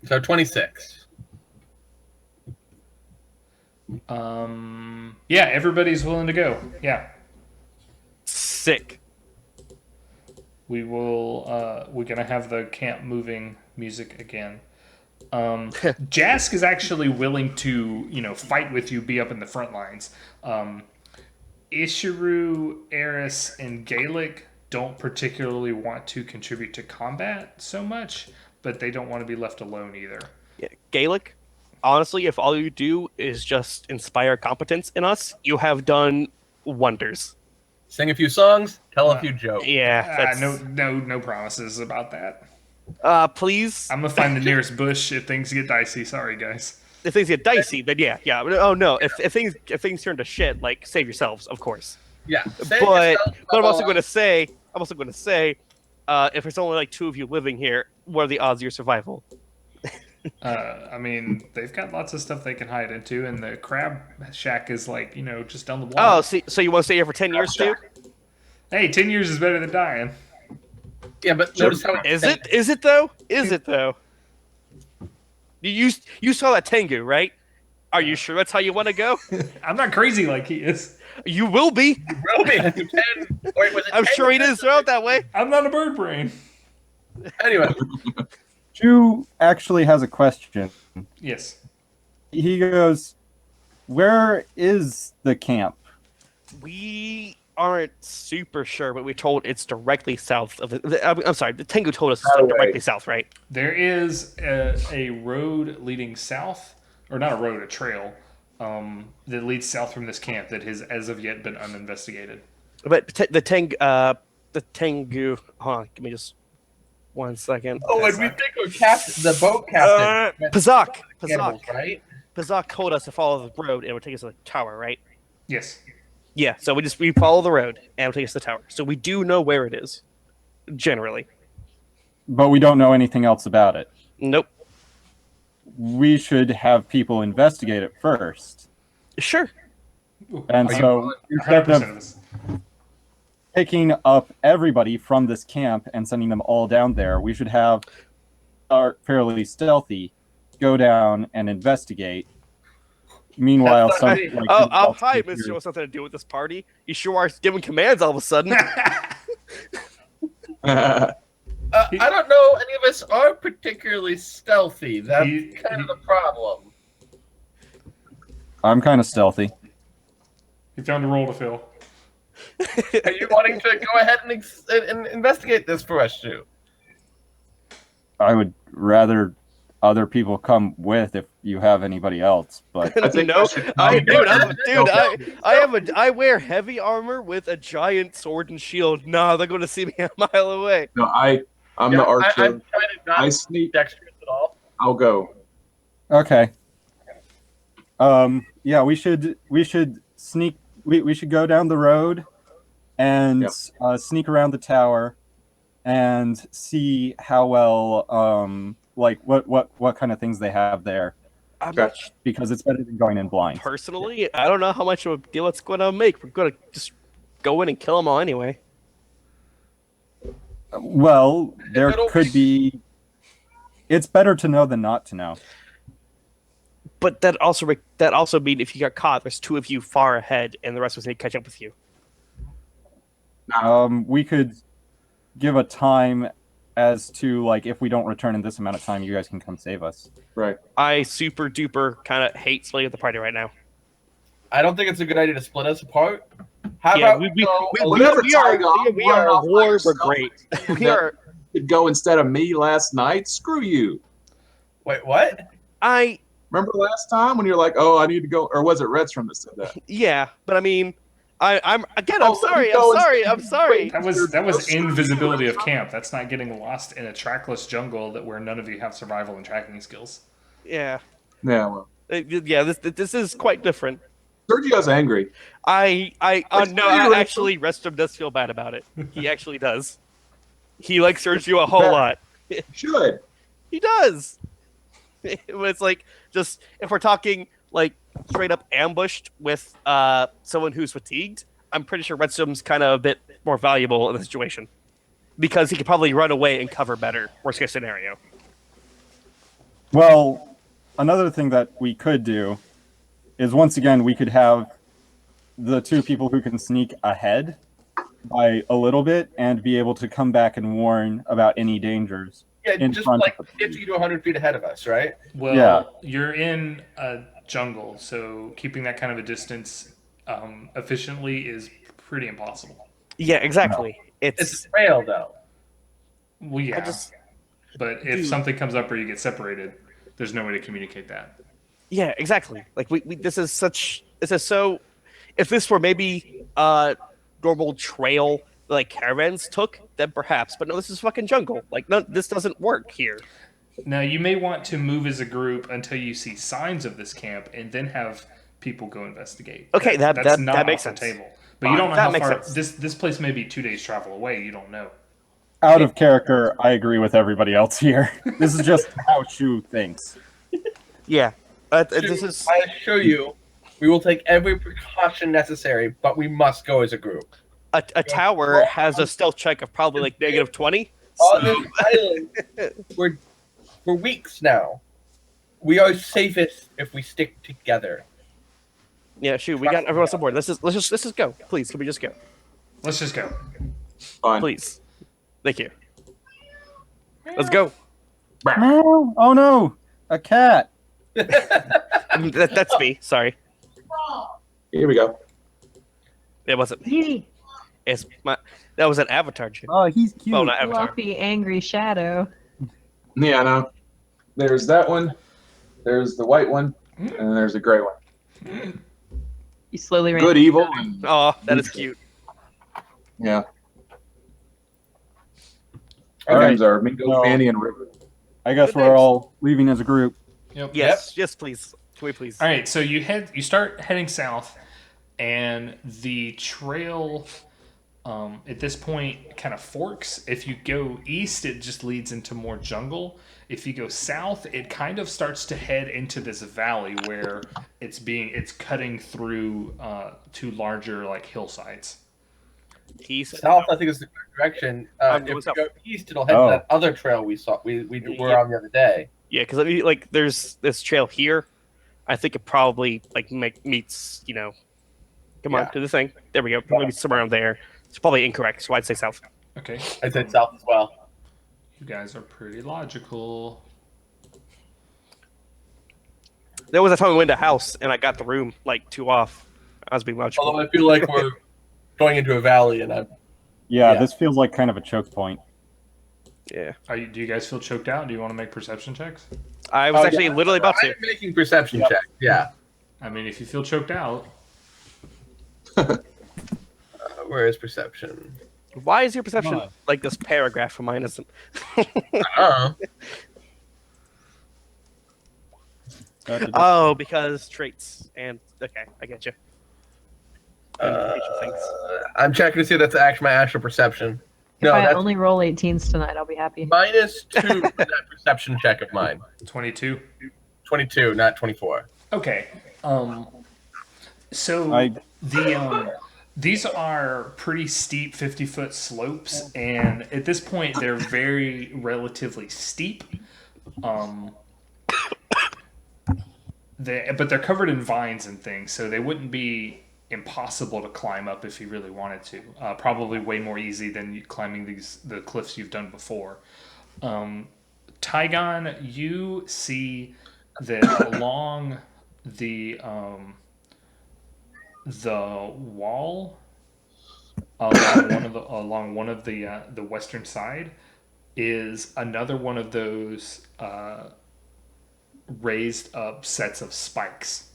[SPEAKER 3] So 26.
[SPEAKER 2] Yeah, everybody's willing to go. Yeah.
[SPEAKER 1] Sick.
[SPEAKER 2] We will we're gonna have the camp moving music again. Jask is actually willing to, fight with you, be up in the front lines. Ishiru, Eris, and Gaelic don't particularly want to contribute to combat so much, but they don't want to be left alone either.
[SPEAKER 1] Yeah. Gaelic, honestly, if all you do is just inspire competence in us, you have done wonders.
[SPEAKER 3] Sing a few songs, tell a few jokes.
[SPEAKER 1] Yeah.
[SPEAKER 2] No promises about that.
[SPEAKER 1] Please.
[SPEAKER 2] I'm gonna find the nearest bush if things get dicey. Sorry, guys.
[SPEAKER 1] If things get dicey, then yeah. Oh no, if things turn to shit, save yourselves, of course.
[SPEAKER 3] Yeah.
[SPEAKER 1] But I'm also going to say, if there's only 2 of you living here, what are the odds of your survival?
[SPEAKER 2] I mean, they've got lots of stuff they can hide into, and the crab shack is just down the block.
[SPEAKER 1] Oh, so you want to stay here for 10 years too?
[SPEAKER 2] Hey, 10 years is better than dying.
[SPEAKER 3] Yeah, but notice how
[SPEAKER 1] Is it? Is it though? Is it though? You saw that Tengu, right? Are you sure that's how you want to go?
[SPEAKER 2] I'm not crazy like he is.
[SPEAKER 1] You will be.
[SPEAKER 3] Roman, you can. Wait, was it
[SPEAKER 1] I'm sure he
[SPEAKER 3] Tengu?
[SPEAKER 1] is throughout that way.
[SPEAKER 2] I'm not a bird brain.
[SPEAKER 3] Anyway,
[SPEAKER 4] Chu actually has a question.
[SPEAKER 2] Yes.
[SPEAKER 4] He goes, "Where is the camp?"
[SPEAKER 1] We aren't super sure, but we're told it's directly south of it. I'm sorry, the Tengu told us it's
[SPEAKER 3] That way.
[SPEAKER 1] directly south, right?
[SPEAKER 2] There is a road leading south, or not a road, a trail, that leads south from this camp that has as of yet been uninvestigated.
[SPEAKER 1] But the Tengu. Hold on, give me just 1 second.
[SPEAKER 3] oh, and we think we're the boat captain.
[SPEAKER 1] Pazak,
[SPEAKER 3] Animals, right?
[SPEAKER 1] Pazak told us to follow the road and it would take us to the tower, right?
[SPEAKER 2] Yes.
[SPEAKER 1] Yeah, so we follow the road and it will take us to the tower. So we do know where it is, generally.
[SPEAKER 4] But we don't know anything else about it.
[SPEAKER 1] Nope.
[SPEAKER 4] We should have people investigate it first.
[SPEAKER 1] Sure.
[SPEAKER 4] And
[SPEAKER 2] Are you
[SPEAKER 4] so instead
[SPEAKER 2] 100% of
[SPEAKER 4] of
[SPEAKER 2] this?
[SPEAKER 4] picking up everybody from this camp and sending them all down there, we should have our fairly stealthy go down and investigate. Meanwhile,
[SPEAKER 3] That's
[SPEAKER 4] some
[SPEAKER 3] not right.
[SPEAKER 1] Oh, hi, Mister. What's nothing to do with this party? You sure are giving commands all of a sudden.
[SPEAKER 3] I don't know. Any of us are particularly stealthy. That's kind of the problem.
[SPEAKER 4] I'm kind of stealthy.
[SPEAKER 2] You found a role to fill.
[SPEAKER 3] Are you wanting to go ahead and investigate this for us, Stu?
[SPEAKER 4] I would rather other people come with if you have anybody else, but
[SPEAKER 5] I think
[SPEAKER 1] No,
[SPEAKER 5] that should-
[SPEAKER 1] I wear heavy armor with a giant sword and shield. No, they're going to see me a mile away.
[SPEAKER 5] No, I'm the archer.
[SPEAKER 3] I'm trying to not
[SPEAKER 5] I
[SPEAKER 3] be
[SPEAKER 5] sneak.
[SPEAKER 3] dexterous at all.
[SPEAKER 5] I'll go.
[SPEAKER 4] okay. Yeah, we should sneak. We should go down the road and
[SPEAKER 5] Yep.
[SPEAKER 4] Sneak around the tower and see how well like what kind of things they have there,
[SPEAKER 1] I'm not
[SPEAKER 4] because it's better than going in blind.
[SPEAKER 1] personally. I don't know how much of a deal it's going to make. We're going to just go in and kill them all anyway.
[SPEAKER 4] Well, there
[SPEAKER 3] It'll
[SPEAKER 4] could be. It's better to know than not to know.
[SPEAKER 1] But that also means if you got caught, there's two of you far ahead, and the rest of us need to catch up with you.
[SPEAKER 4] We could give a time as to, like, if we don't return in this amount of time, you guys can come save us.
[SPEAKER 5] Right.
[SPEAKER 1] I super duper kind of hate splitting up the party right now.
[SPEAKER 3] I don't think it's a good idea to split us apart. How
[SPEAKER 1] Yeah,
[SPEAKER 3] about
[SPEAKER 1] we
[SPEAKER 3] go a
[SPEAKER 5] whatever,
[SPEAKER 1] we are
[SPEAKER 5] Tiger, I'm
[SPEAKER 1] we
[SPEAKER 5] running
[SPEAKER 1] are
[SPEAKER 5] off by
[SPEAKER 1] war
[SPEAKER 5] yourself.
[SPEAKER 1] great. We
[SPEAKER 5] That-
[SPEAKER 1] are.
[SPEAKER 5] Could go instead of me last night. Screw you.
[SPEAKER 3] Wait, what?
[SPEAKER 5] Remember last time when you're like, "Oh, I need to go," or was it Redstrom that said that?
[SPEAKER 1] Yeah, but I mean, I'm
[SPEAKER 5] Oh,
[SPEAKER 1] sorry.
[SPEAKER 5] go
[SPEAKER 1] I'm sorry.
[SPEAKER 2] That was invisibility of camp. That's not getting lost in a trackless jungle where none of you have survival and tracking skills.
[SPEAKER 1] Yeah,
[SPEAKER 5] Yeah. Well,
[SPEAKER 1] yeah. This is quite different.
[SPEAKER 5] Sergio's angry.
[SPEAKER 1] No,
[SPEAKER 5] Sergio-
[SPEAKER 1] actually, Restum does feel bad about it. He actually does. He likes Sergio a whole lot.
[SPEAKER 5] Should.
[SPEAKER 1] He does. It's like, just if we're talking like straight up ambushed with someone who's fatigued, I'm pretty sure Redstum's kind of a bit more valuable in the situation because he could probably run away and cover better. Worst case scenario.
[SPEAKER 4] Well, another thing that we could do is, once again, we could have the two people who can sneak ahead by a little bit and be able to come back and warn about any dangers.
[SPEAKER 3] Yeah,
[SPEAKER 4] In
[SPEAKER 3] just
[SPEAKER 4] front
[SPEAKER 3] like
[SPEAKER 4] of the
[SPEAKER 3] 50 to 100 feet ahead of us, right?
[SPEAKER 2] Well,
[SPEAKER 4] Yeah.
[SPEAKER 2] you're in a jungle, so keeping that kind of a distance efficiently is pretty impossible.
[SPEAKER 1] Yeah, exactly.
[SPEAKER 3] It's a trail, though.
[SPEAKER 2] Well, yeah. But if
[SPEAKER 1] Dude.
[SPEAKER 2] something comes up or you get separated, there's no way to communicate that.
[SPEAKER 1] Yeah, exactly. Like we this is so. If this were maybe normal trail like caravans took, then perhaps. But no, this is fucking jungle. Like, no, this doesn't work here.
[SPEAKER 2] Now, you may want to move as a group until you see signs of this camp, and then have people go investigate.
[SPEAKER 1] Okay,
[SPEAKER 2] that's
[SPEAKER 1] that
[SPEAKER 2] not
[SPEAKER 1] makes
[SPEAKER 2] off the
[SPEAKER 1] sense.
[SPEAKER 2] table. But you don't know
[SPEAKER 1] That
[SPEAKER 2] how
[SPEAKER 1] makes
[SPEAKER 2] far.
[SPEAKER 1] sense.
[SPEAKER 2] This place may be 2 days travel away. You don't know.
[SPEAKER 4] Out of character, I agree with everybody else here. This is just how Shu thinks.
[SPEAKER 1] Yeah, this is.
[SPEAKER 3] I assure you, we will take every precaution necessary, but we must go as a group.
[SPEAKER 1] A tower has a stealth check of probably like -20.
[SPEAKER 3] on this island for weeks now. We are safest if we stick together.
[SPEAKER 1] Yeah, shoot, we got everyone on board. Let's just go. Please, can we just go?
[SPEAKER 2] Let's just go.
[SPEAKER 5] Fine.
[SPEAKER 1] Please. Thank you. Let's go.
[SPEAKER 4] Meow. Oh no, a cat.
[SPEAKER 1] That's me. Sorry.
[SPEAKER 5] Here we go.
[SPEAKER 1] It wasn't me.
[SPEAKER 6] Yee.
[SPEAKER 1] It's my. That was an avatar. Jim.
[SPEAKER 4] Oh, he's cute.
[SPEAKER 1] Well, not avatar.
[SPEAKER 6] Fluffy, angry shadow.
[SPEAKER 5] Yeah, I know. There's that one. There's the white one, and then there's the gray one.
[SPEAKER 6] You slowly ran.
[SPEAKER 5] Good, evil, and
[SPEAKER 1] Oh, that is cute.
[SPEAKER 5] yeah.
[SPEAKER 4] All
[SPEAKER 5] Our
[SPEAKER 4] right.
[SPEAKER 5] names are Mingo,
[SPEAKER 4] So-
[SPEAKER 5] Fanny, and River.
[SPEAKER 4] I guess we're all leaving as a group.
[SPEAKER 2] Yep.
[SPEAKER 1] Yes, please. Can we please?
[SPEAKER 2] All right, so you start heading south, and the trail at this point kind of forks. If you go east, it just leads into more jungle. If you go south, it kind of starts to head into this valley where it's cutting through two larger like hillsides.
[SPEAKER 1] East.
[SPEAKER 3] South, I think, is the correct direction. If we
[SPEAKER 1] what's up?
[SPEAKER 3] go east, it'll head
[SPEAKER 4] Oh.
[SPEAKER 3] to that other trail we were on the other day.
[SPEAKER 1] Yeah, because like there's this trail here. I think it probably like meets. Come on
[SPEAKER 3] Yeah.
[SPEAKER 1] to the thing. There we go. Maybe somewhere around there. It's probably incorrect, so I'd say south.
[SPEAKER 2] Okay,
[SPEAKER 3] I said south as well.
[SPEAKER 2] you guys are pretty logical.
[SPEAKER 1] There was a time we went to a house and I got the room like 2 off. I was being logical.
[SPEAKER 3] Although I feel like we're going into a valley, and
[SPEAKER 4] Yeah,
[SPEAKER 3] Yeah.
[SPEAKER 4] this feels like kind of a choke point.
[SPEAKER 1] Yeah,
[SPEAKER 2] Do you guys feel choked out? Do you want to make perception checks?
[SPEAKER 1] I was
[SPEAKER 3] Oh,
[SPEAKER 1] actually
[SPEAKER 3] yeah.
[SPEAKER 1] literally about to.
[SPEAKER 3] I'm making perception
[SPEAKER 4] Yep.
[SPEAKER 3] checks. Yeah.
[SPEAKER 2] I mean, if you feel choked out,
[SPEAKER 3] Where is perception?
[SPEAKER 1] Why is your perception
[SPEAKER 4] Come on.
[SPEAKER 1] like this paragraph of mine isn't?
[SPEAKER 3] Uh-uh.
[SPEAKER 1] Oh, because traits and okay, I get you.
[SPEAKER 3] I'm checking to see if that's actually my actual perception.
[SPEAKER 6] If
[SPEAKER 3] No,
[SPEAKER 6] I
[SPEAKER 3] that's
[SPEAKER 6] only roll 18s tonight, I'll be happy.
[SPEAKER 3] -2 for that perception check of mine.
[SPEAKER 2] 22.
[SPEAKER 3] 22, not 24.
[SPEAKER 2] Okay. So
[SPEAKER 4] I-
[SPEAKER 2] these are pretty steep 50-foot slopes, and at this point they're very relatively steep. But they're covered in vines and things, so they wouldn't be impossible to climb up if you really wanted to. Probably way more easy than climbing the cliffs you've done before. Tygon, you see that along the wall along one of the western side is another one of those raised up sets of spikes.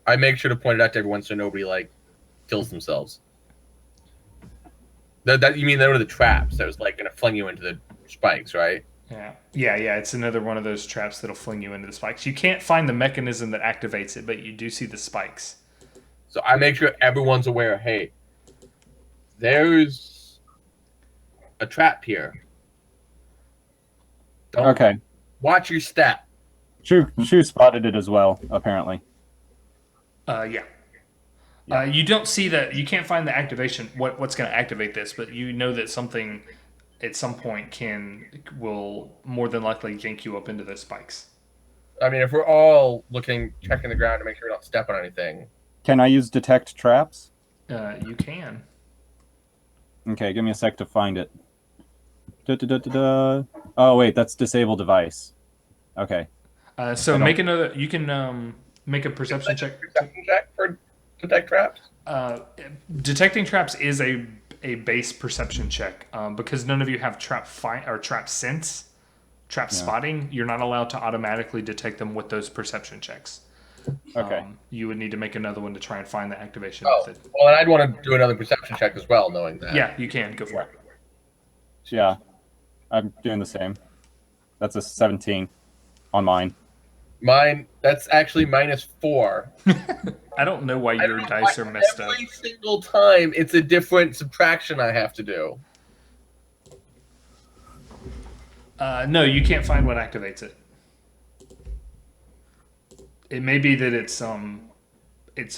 [SPEAKER 3] I make sure to point it out to everyone so nobody kills themselves. That you mean those are the traps that was gonna fling you into the spikes, right?
[SPEAKER 2] Yeah. It's another one of those traps that'll fling you into the spikes. You can't find the mechanism that activates it, but you do see the spikes.
[SPEAKER 3] So I make sure everyone's aware. Hey, there's a trap here. Don't
[SPEAKER 4] Okay.
[SPEAKER 3] watch your step.
[SPEAKER 4] Shu spotted it as well, apparently.
[SPEAKER 2] Yeah. You don't see that. You can't find the activation. What's going to activate this? But you know that something at some point will more than likely yank you up into those spikes.
[SPEAKER 3] I mean, if we're all checking the ground to make sure we don't step on anything.
[SPEAKER 4] Can I use detect traps?
[SPEAKER 2] You can.
[SPEAKER 4] Okay, give me a sec to find it. Da-da-da-da-da. Oh wait, that's disable device. Okay.
[SPEAKER 2] So make another. You can make a perception check.
[SPEAKER 3] Perception check for detect traps.
[SPEAKER 2] Detecting traps is a base perception check because none of you have trap sense, trap spotting. You're not allowed to automatically detect them with those perception checks.
[SPEAKER 4] Okay.
[SPEAKER 2] You would need to make another one to try and find the activation
[SPEAKER 3] Oh,
[SPEAKER 2] method.
[SPEAKER 3] well, then I'd want to do another perception check as well, knowing that.
[SPEAKER 2] Yeah, you can go for it.
[SPEAKER 4] Yeah. I'm doing the same. That's a 17 on mine.
[SPEAKER 3] Mine, that's actually -4.
[SPEAKER 2] I don't know why
[SPEAKER 3] I
[SPEAKER 2] your
[SPEAKER 3] don't know
[SPEAKER 2] dice
[SPEAKER 3] why
[SPEAKER 2] are messed up.
[SPEAKER 3] Every single time, it's a different subtraction I have to do.
[SPEAKER 2] No, you can't find what activates it. It may be that it's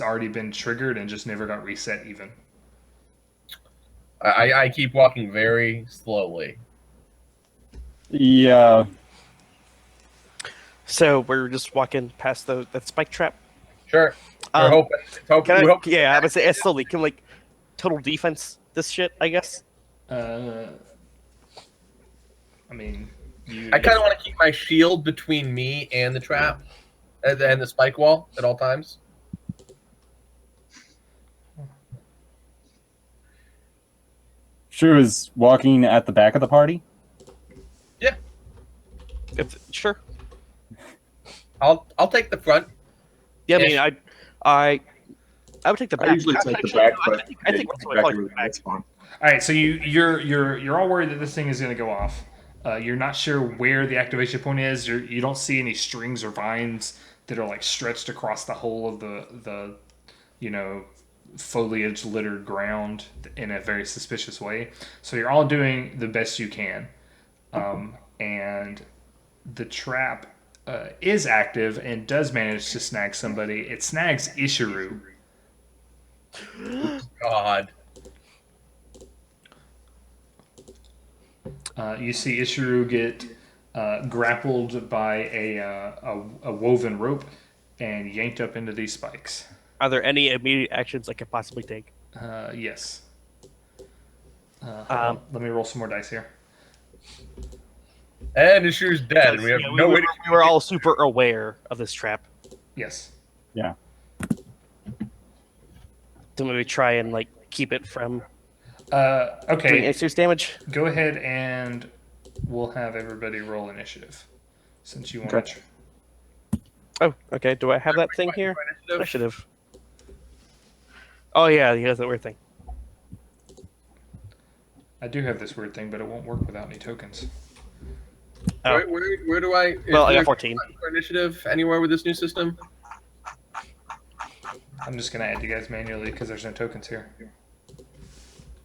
[SPEAKER 2] already been triggered and just never got reset even.
[SPEAKER 3] I keep walking very slowly.
[SPEAKER 4] Yeah.
[SPEAKER 1] So we're just walking past that spike trap.
[SPEAKER 3] Sure. We're
[SPEAKER 1] Um,
[SPEAKER 3] hoping.
[SPEAKER 1] Can I, yeah, I would say slowly. Can like total defense this shit? I guess.
[SPEAKER 2] I mean, you.
[SPEAKER 3] I kind of want to keep my shield between me and the trap, and the spike wall at all times.
[SPEAKER 4] Shu is walking at the back of the party.
[SPEAKER 3] Yeah,
[SPEAKER 1] Sure.
[SPEAKER 3] I'll take the front.
[SPEAKER 1] Yeah,
[SPEAKER 3] Ish.
[SPEAKER 1] I mean, I would take the back.
[SPEAKER 5] I usually take the back, but
[SPEAKER 1] I think
[SPEAKER 5] yeah,
[SPEAKER 1] that's
[SPEAKER 5] exactly,
[SPEAKER 1] back.
[SPEAKER 5] that's fine.
[SPEAKER 2] All right, so you're all worried that this thing is going to go off. You're not sure where the activation point is. You don't see any strings or vines that are like stretched across the whole of the foliage littered ground in a very suspicious way. So you're all doing the best you can, and the trap is active and does manage to snag somebody. It snags Ishiru.
[SPEAKER 3] God.
[SPEAKER 2] You see Ishiru get grappled by a woven rope and yanked up into these spikes.
[SPEAKER 1] Are there any immediate actions I could possibly take?
[SPEAKER 2] Yes. Hold on. Let me roll some more dice here.
[SPEAKER 3] And Ishiru's dead, and we have
[SPEAKER 1] Yeah,
[SPEAKER 3] no way to.
[SPEAKER 1] we were all super aware of this trap.
[SPEAKER 2] Yes.
[SPEAKER 4] Yeah.
[SPEAKER 1] To maybe try and like keep it from doing
[SPEAKER 2] Okay.
[SPEAKER 1] any serious damage.
[SPEAKER 2] Go ahead and we'll have everybody roll initiative, since you want
[SPEAKER 5] Okay.
[SPEAKER 2] to.
[SPEAKER 1] Oh, okay. Do I have that thing here?
[SPEAKER 3] Initiative?
[SPEAKER 1] I should have. Oh yeah, he has that weird thing.
[SPEAKER 2] I do have this weird thing, but it won't work without any tokens.
[SPEAKER 1] Oh.
[SPEAKER 3] Where do I?
[SPEAKER 1] Well, I got
[SPEAKER 3] is there
[SPEAKER 1] 14.
[SPEAKER 3] for initiative anywhere with this new system?
[SPEAKER 2] I'm just gonna add you guys manually because there's no tokens here.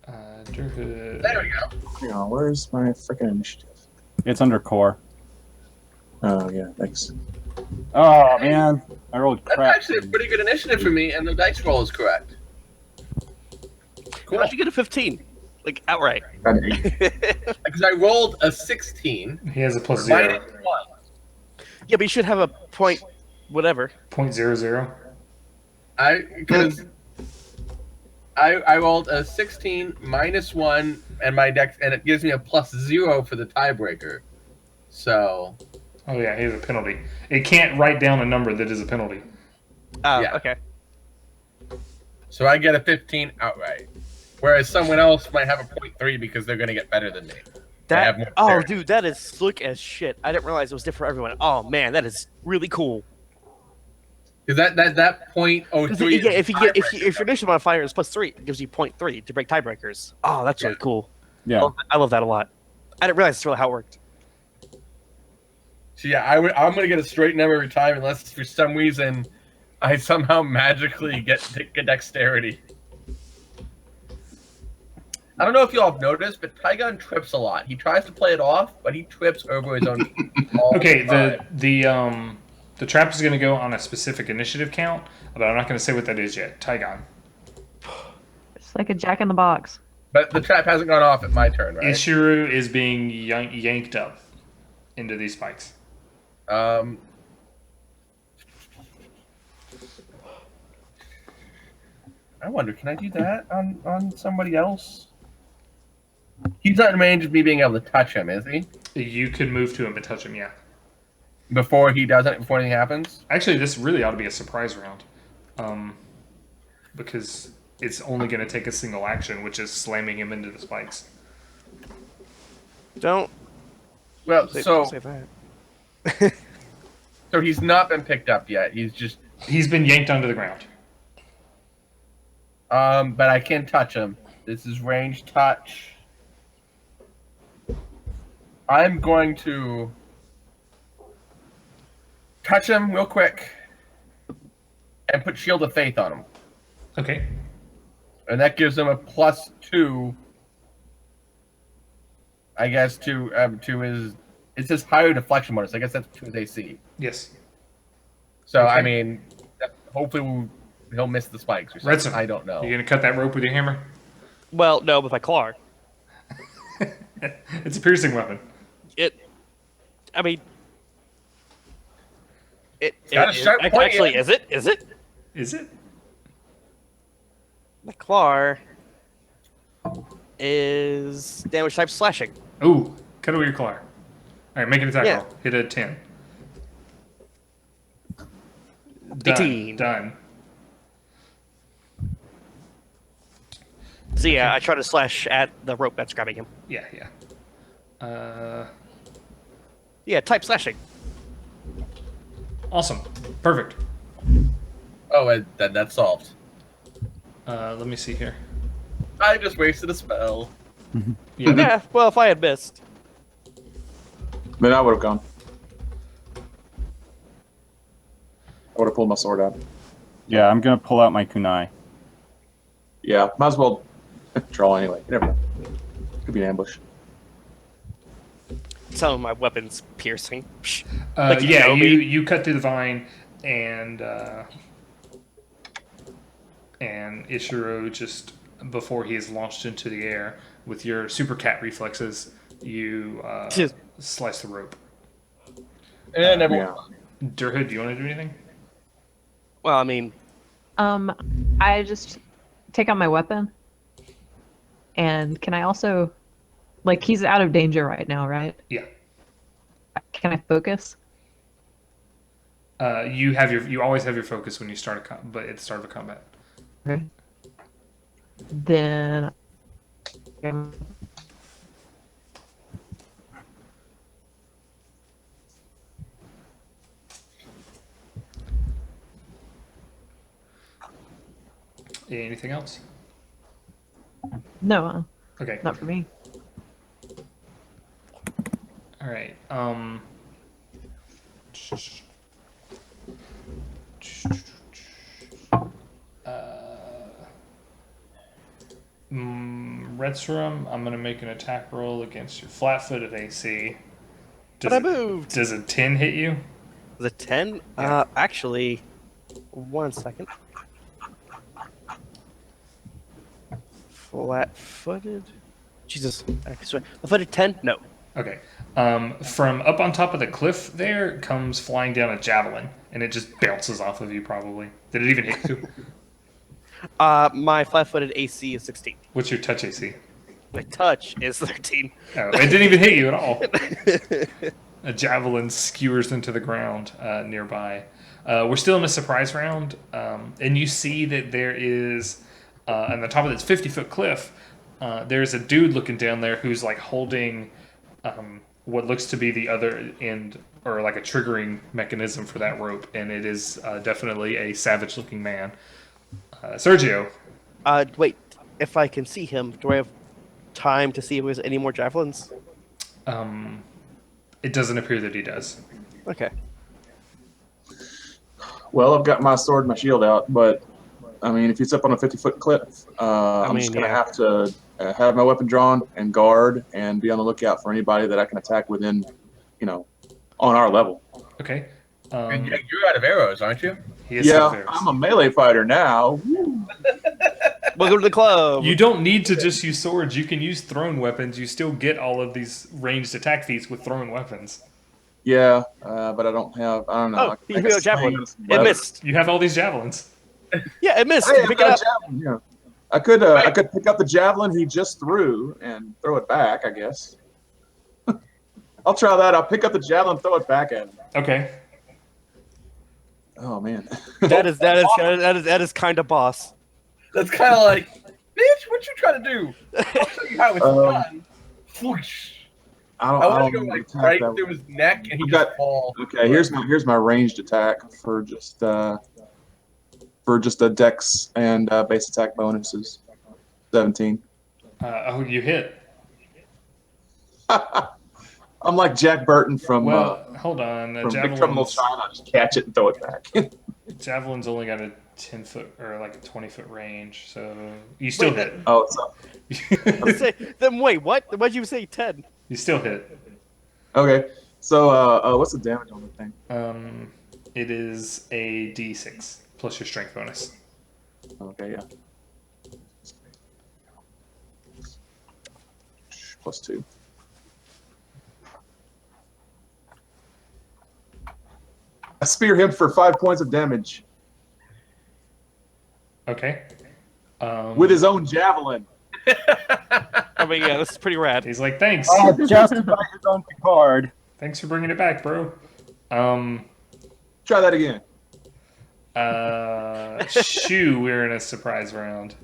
[SPEAKER 3] There we go.
[SPEAKER 5] Hang on, where's my freaking initiative?
[SPEAKER 4] It's under core.
[SPEAKER 5] Oh yeah, thanks.
[SPEAKER 4] Oh man, I rolled
[SPEAKER 3] That's
[SPEAKER 4] crap.
[SPEAKER 3] actually a pretty good initiative for me, and the dice roll is correct. Cool.
[SPEAKER 1] How'd you get a 15? Like outright.
[SPEAKER 5] Got an 8.
[SPEAKER 3] Because I rolled a 16
[SPEAKER 2] He has a plus 0.
[SPEAKER 3] minus 1.
[SPEAKER 1] Yeah, but you should have a point, whatever.
[SPEAKER 2] 0.00.
[SPEAKER 3] Because I rolled a 16 minus 1, and my dex, and it gives me a plus 0 for the tiebreaker. So
[SPEAKER 2] Oh yeah, he has a penalty. It can't write down a number that is a penalty.
[SPEAKER 1] Oh,
[SPEAKER 3] Yeah.
[SPEAKER 1] okay.
[SPEAKER 3] so I get a 15 outright. Whereas someone else might have a 0.3 because they're going to get better than me. They have more
[SPEAKER 1] Oh,
[SPEAKER 3] character.
[SPEAKER 1] dude, that is slick as shit. I didn't realize it was different for everyone. Oh man, that is really cool.
[SPEAKER 3] Because that 0.03.
[SPEAKER 1] Yeah, if your initiative modifier is +3, it gives you 0.3 to break tiebreakers. Oh, that's really cool.
[SPEAKER 4] Yeah.
[SPEAKER 1] I love that a lot. I didn't realize that's really how it worked.
[SPEAKER 3] So yeah, I'm going to get a straight number every time unless for some reason I somehow magically get dexterity. I don't know if y'all have noticed, but Tygon trips a lot. He tries to play it off, but he trips over his own feet all
[SPEAKER 2] Okay,
[SPEAKER 3] the time.
[SPEAKER 2] the trap is going to go on a specific initiative count, but I'm not going to say what that is yet. Tygon.
[SPEAKER 6] It's like a jack in the box.
[SPEAKER 3] But the trap hasn't gone off at my turn, right?
[SPEAKER 2] Ishiru is being yanked up into these spikes.
[SPEAKER 3] I wonder, can I do that on somebody else? He's not in range of me being able to touch him, is he?
[SPEAKER 2] You could move to him and touch him, yeah.
[SPEAKER 3] Before he does it, before anything happens?
[SPEAKER 2] Actually, this really ought to be a surprise round. Because it's only going to take a single action, which is slamming him into the spikes.
[SPEAKER 1] Don't
[SPEAKER 3] Well,
[SPEAKER 1] say
[SPEAKER 3] so
[SPEAKER 1] that.
[SPEAKER 3] so he's not been picked up yet. He's just
[SPEAKER 2] He's been yanked onto the ground.
[SPEAKER 3] but I can touch him. This is range touch. I'm going to touch him real quick and put Shield of Faith on him.
[SPEAKER 2] Okay.
[SPEAKER 3] And that gives him a +2, I guess, to his. It says higher deflection bonus. I guess that's to his AC.
[SPEAKER 2] Yes.
[SPEAKER 3] So
[SPEAKER 2] Okay.
[SPEAKER 3] I mean, hopefully he'll miss the spikes or something.
[SPEAKER 2] Redson,
[SPEAKER 3] I don't know.
[SPEAKER 2] You going to cut that rope with your hammer?
[SPEAKER 1] Well, no, with my claw.
[SPEAKER 2] It's a piercing weapon.
[SPEAKER 1] I mean,
[SPEAKER 3] got a sharp point,
[SPEAKER 1] actually,
[SPEAKER 3] yeah.
[SPEAKER 1] is it? Is it?
[SPEAKER 2] Is it?
[SPEAKER 1] The claw is damage type slashing.
[SPEAKER 2] Ooh, cut away your claw. All right, make an attack
[SPEAKER 1] Yeah.
[SPEAKER 2] roll. Hit a 10.
[SPEAKER 1] 18.
[SPEAKER 2] Done.
[SPEAKER 1] So yeah, I try to slash at the rope that's grabbing him.
[SPEAKER 2] Yeah.
[SPEAKER 1] Yeah, type slashing.
[SPEAKER 2] Awesome. Perfect.
[SPEAKER 3] Oh, that's solved.
[SPEAKER 2] Let me see here.
[SPEAKER 3] I just wasted a spell.
[SPEAKER 2] Yeah.
[SPEAKER 1] Yeah, well, if I had missed.
[SPEAKER 5] Then I would have gone. I would have pulled my sword out.
[SPEAKER 4] Yeah, I'm gonna pull out my kunai.
[SPEAKER 5] Yeah, might as well draw anyway. You never know. Could be an ambush.
[SPEAKER 1] Some of my weapons piercing. Psh.
[SPEAKER 2] Yeah,
[SPEAKER 1] know me.
[SPEAKER 2] you cut through the vine, and Ishiro, just before he is launched into the air with your super cat reflexes, you slice the rope.
[SPEAKER 3] And everyone.
[SPEAKER 5] Yeah.
[SPEAKER 2] Durhood, do you want to do anything?
[SPEAKER 1] Well, I mean,
[SPEAKER 6] I just take out my weapon. And can I also, like, he's out of danger right now, right?
[SPEAKER 2] Yeah.
[SPEAKER 6] Can I focus?
[SPEAKER 2] You always have your focus when you start but at the start of a combat.
[SPEAKER 6] Okay. Then.
[SPEAKER 2] Anything else?
[SPEAKER 6] No,
[SPEAKER 2] Okay.
[SPEAKER 6] not for me.
[SPEAKER 2] All right. Redstrom, I'm going to make an attack roll against your flat-footed AC.
[SPEAKER 1] but I moved.
[SPEAKER 2] Does a 10 hit you?
[SPEAKER 1] Was it 10?
[SPEAKER 2] Yeah.
[SPEAKER 1] Actually, 1 second. Flat-footed? Jesus. Flat-footed 10? No.
[SPEAKER 2] Okay. From up on top of the cliff there comes flying down a javelin, and it just bounces off of you probably. Did it even hit you?
[SPEAKER 1] My flat-footed AC is 16.
[SPEAKER 2] What's your touch AC?
[SPEAKER 1] My touch is 13.
[SPEAKER 2] Oh, it didn't even hit you at all. A javelin skewers into the ground nearby. We're still in a surprise round, and you see that there is, on the top of this 50-foot cliff, there's a dude looking down there who's like holding what looks to be the other end, or like a triggering mechanism for that rope, and it is definitely a savage-looking man. Sergio.
[SPEAKER 1] Wait. If I can see him, do I have time to see if there's any more javelins?
[SPEAKER 2] It doesn't appear that he does.
[SPEAKER 1] Okay.
[SPEAKER 5] Well, I've got my sword and my shield out, but I mean, if he's up on a 50-foot cliff, I'm just gonna have to have my weapon drawn and guard and be on the lookout for anybody that I can attack within, on our level.
[SPEAKER 2] Okay.
[SPEAKER 3] And you're out of arrows, aren't you?
[SPEAKER 2] He is out of
[SPEAKER 5] Yeah,
[SPEAKER 2] arrows.
[SPEAKER 5] I'm a melee fighter now.
[SPEAKER 1] Welcome to the club.
[SPEAKER 2] You don't need to just use swords. You can use thrown weapons. You still get all of these ranged attack feats with thrown weapons.
[SPEAKER 5] Yeah, but I don't have. I don't know.
[SPEAKER 1] Oh, you got a javelin. It missed.
[SPEAKER 2] You have all these javelins.
[SPEAKER 1] Yeah, it missed.
[SPEAKER 5] Hey,
[SPEAKER 1] Pick it up.
[SPEAKER 5] javelin, yeah. I could pick up the javelin he just threw and throw it back, I guess. I'll try that. I'll pick up the javelin, throw it back at him.
[SPEAKER 2] Okay.
[SPEAKER 5] Oh man.
[SPEAKER 1] That is kind of boss.
[SPEAKER 3] That's kind of like, bitch, what you trying to do? I'll show you how it's done. Whoosh.
[SPEAKER 5] I
[SPEAKER 3] I want
[SPEAKER 5] don't
[SPEAKER 3] to go
[SPEAKER 5] know
[SPEAKER 3] like
[SPEAKER 5] attack
[SPEAKER 3] right
[SPEAKER 5] that
[SPEAKER 3] through his neck and he
[SPEAKER 5] I've
[SPEAKER 3] just
[SPEAKER 5] got-
[SPEAKER 3] fall.
[SPEAKER 5] Okay, here's my ranged attack for just a dex and base attack bonuses. 17.
[SPEAKER 2] You hit.
[SPEAKER 5] I'm like Jack Burton from
[SPEAKER 2] Hold on.
[SPEAKER 5] Big Trouble in Little China. Just catch it and throw it back.
[SPEAKER 2] Javelin's only got a 10-foot or like a 20-foot range, so you still hit.
[SPEAKER 5] Oh, so
[SPEAKER 1] Then wait, what? Why'd you say 10?
[SPEAKER 2] You still hit.
[SPEAKER 5] okay. So what's the damage on the thing?
[SPEAKER 2] It is a D6 plus your strength bonus.
[SPEAKER 5] Okay, yeah. +2. I spear him for 5 points of damage
[SPEAKER 2] Okay.
[SPEAKER 5] with his own javelin.
[SPEAKER 1] I mean, yeah, this is pretty rad.
[SPEAKER 2] He's like, thanks.
[SPEAKER 4] Just by his own card.
[SPEAKER 2] Thanks for bringing it back, bro.
[SPEAKER 5] Try that again.
[SPEAKER 2] Shoo, we're in a surprise round.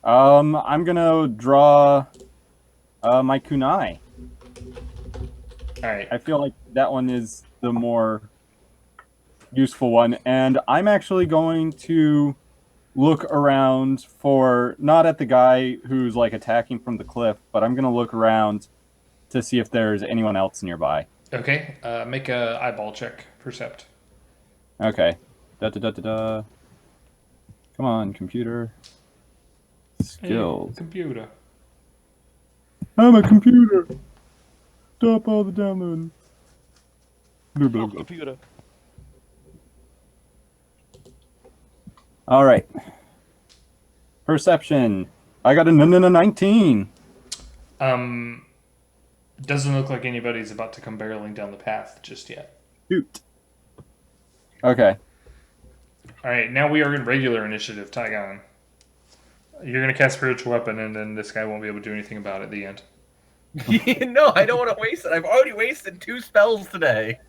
[SPEAKER 4] I'm gonna draw my kunai.
[SPEAKER 2] All right.
[SPEAKER 4] I feel like that one is the more useful one, and I'm actually going to look around for, not at the guy who's like attacking from the cliff, but I'm gonna look around to see if there's anyone else nearby.
[SPEAKER 2] Okay. Make a eyeball check. Percept.
[SPEAKER 4] Okay. Da. Come on, computer. Skills.
[SPEAKER 2] Hey, computer.
[SPEAKER 4] I'm a computer. Stop all the downloading. Blah, blah, blah.
[SPEAKER 1] Computer.
[SPEAKER 4] All right. Perception. I got a 19.
[SPEAKER 2] Doesn't look like anybody's about to come barreling down the path just yet.
[SPEAKER 4] Shoot. Okay.
[SPEAKER 2] All right, now we are in regular initiative. Tygon, you're gonna cast spiritual weapon, and then this guy won't be able to do anything about it at the end.
[SPEAKER 3] No, I don't want to waste it. I've already wasted 2 spells today.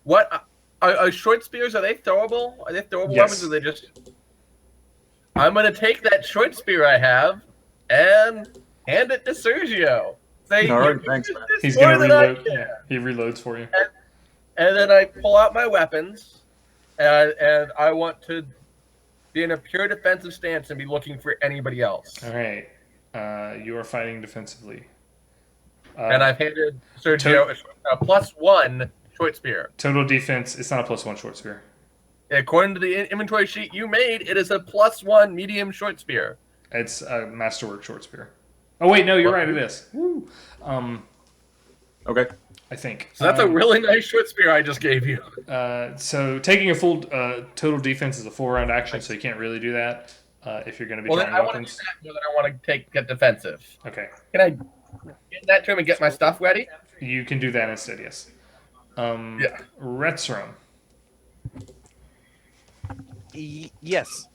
[SPEAKER 3] What are short spears? Are they throwable? Are they throwable
[SPEAKER 2] Yes.
[SPEAKER 3] weapons? Or are they just? I'm gonna take that short spear I have and hand it to Sergio. Say,
[SPEAKER 5] All right,
[SPEAKER 3] "You
[SPEAKER 5] thanks,
[SPEAKER 3] did
[SPEAKER 5] man."
[SPEAKER 3] this
[SPEAKER 2] He's
[SPEAKER 3] more
[SPEAKER 2] gonna
[SPEAKER 3] than I
[SPEAKER 2] reload.
[SPEAKER 3] can."
[SPEAKER 2] Yeah, he reloads for you.
[SPEAKER 3] And then I pull out my weapons, and I want to be in a pure defensive stance and be looking for anybody else.
[SPEAKER 2] All right, you are fighting defensively.
[SPEAKER 3] And I've handed Sergio a +1 short spear.
[SPEAKER 2] Total defense. It's not a +1 short spear.
[SPEAKER 3] According to the inventory sheet you made, it is a +1 medium short spear.
[SPEAKER 2] It's a masterwork short spear. Oh wait, no, you're right. It is. Woo.
[SPEAKER 5] Okay.
[SPEAKER 2] I think.
[SPEAKER 3] So that's a really nice short spear I just gave you.
[SPEAKER 2] So taking a full total defense is a 4-round action, so you can't really do that if you're going to be
[SPEAKER 3] Well, then
[SPEAKER 2] trying
[SPEAKER 3] I want to do
[SPEAKER 2] weapons.
[SPEAKER 3] that more than I want to get defensive.
[SPEAKER 2] Okay,
[SPEAKER 3] Can I get that term and get my stuff ready?
[SPEAKER 2] you can do that instead. Yes.
[SPEAKER 3] Yeah.
[SPEAKER 2] Retsrum.
[SPEAKER 1] Yes.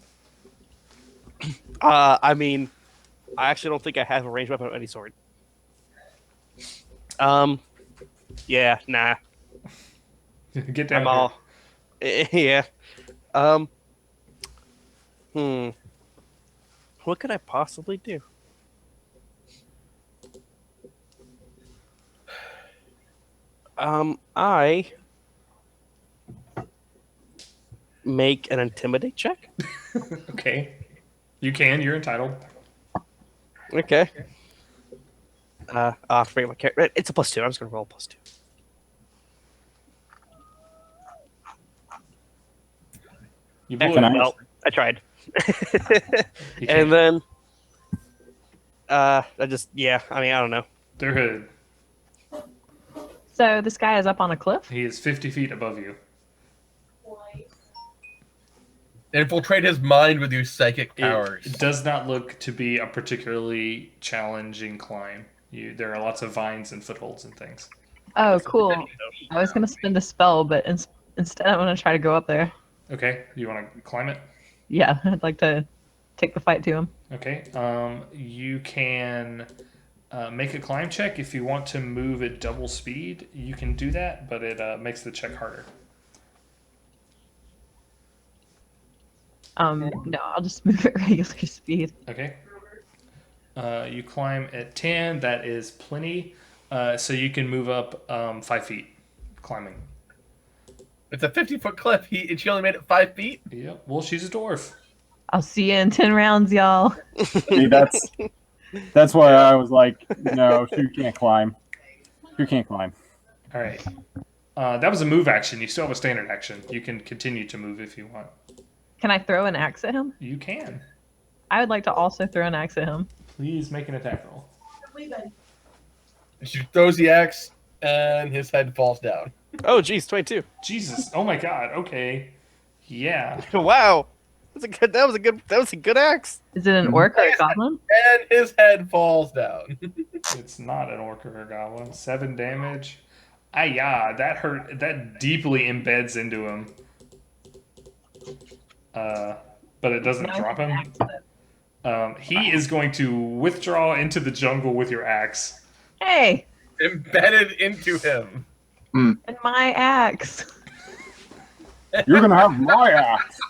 [SPEAKER 1] I mean, I actually don't think I have a ranged weapon of any sort. Yeah, nah.
[SPEAKER 2] Get down
[SPEAKER 1] I'm
[SPEAKER 2] here.
[SPEAKER 1] all. Yeah. What could I possibly do? I make an intimidate check.
[SPEAKER 2] Okay. You can. You're entitled.
[SPEAKER 1] Okay. I forget my character. It's a +2. I'm just gonna roll a +2.
[SPEAKER 2] You blew
[SPEAKER 4] Can
[SPEAKER 2] it.
[SPEAKER 4] I-
[SPEAKER 1] Well, I tried.
[SPEAKER 2] You can't.
[SPEAKER 1] And then, I just, yeah. I mean, I don't know.
[SPEAKER 2] They're hooded.
[SPEAKER 6] So this guy is up on a cliff?
[SPEAKER 2] He is 50 feet above you.
[SPEAKER 3] Infiltrate his mind with your psychic powers.
[SPEAKER 2] It does not look to be a particularly challenging climb. There are lots of vines and footholds and things.
[SPEAKER 6] Oh, cool. I was going to spend a spell, but instead I'm going to try to go up there.
[SPEAKER 2] Okay, you want to climb it?
[SPEAKER 6] Yeah, I'd like to take the fight to him.
[SPEAKER 2] Okay, you can make a climb check. If you want to move at double speed, you can do that, but it makes the check harder.
[SPEAKER 6] No, I'll just move at regular speed.
[SPEAKER 2] Okay. You climb at 10. That is plenty. So you can move up 5 feet climbing.
[SPEAKER 3] It's a 50-foot cliff. She only made it 5 feet.
[SPEAKER 2] Yep. Well, she's a dwarf.
[SPEAKER 6] I'll see you in 10 rounds, y'all.
[SPEAKER 4] See, that's why I was like, no, you can't climb. You can't climb.
[SPEAKER 2] All right. That was a move action. You still have a standard action. You can continue to move if you want.
[SPEAKER 6] Can I throw an axe at him?
[SPEAKER 2] You can.
[SPEAKER 6] I would like to also throw an axe at him.
[SPEAKER 2] Please make an attack roll.
[SPEAKER 3] She throws the axe, and his head falls down.
[SPEAKER 1] Oh, geez, 22.
[SPEAKER 2] Jesus. Oh my god. Okay. Yeah.
[SPEAKER 1] Wow. That was a good axe.
[SPEAKER 6] Is it an orc or a goblin?
[SPEAKER 3] And his head falls down.
[SPEAKER 2] It's not an orc or a goblin. 7 damage. Yeah, that hurt. That deeply embeds into him. But it doesn't drop him. He is going to withdraw into the jungle with your axe.
[SPEAKER 6] Hey,
[SPEAKER 3] Embedded into him.
[SPEAKER 6] and my axe.
[SPEAKER 4] You're gonna have my axe.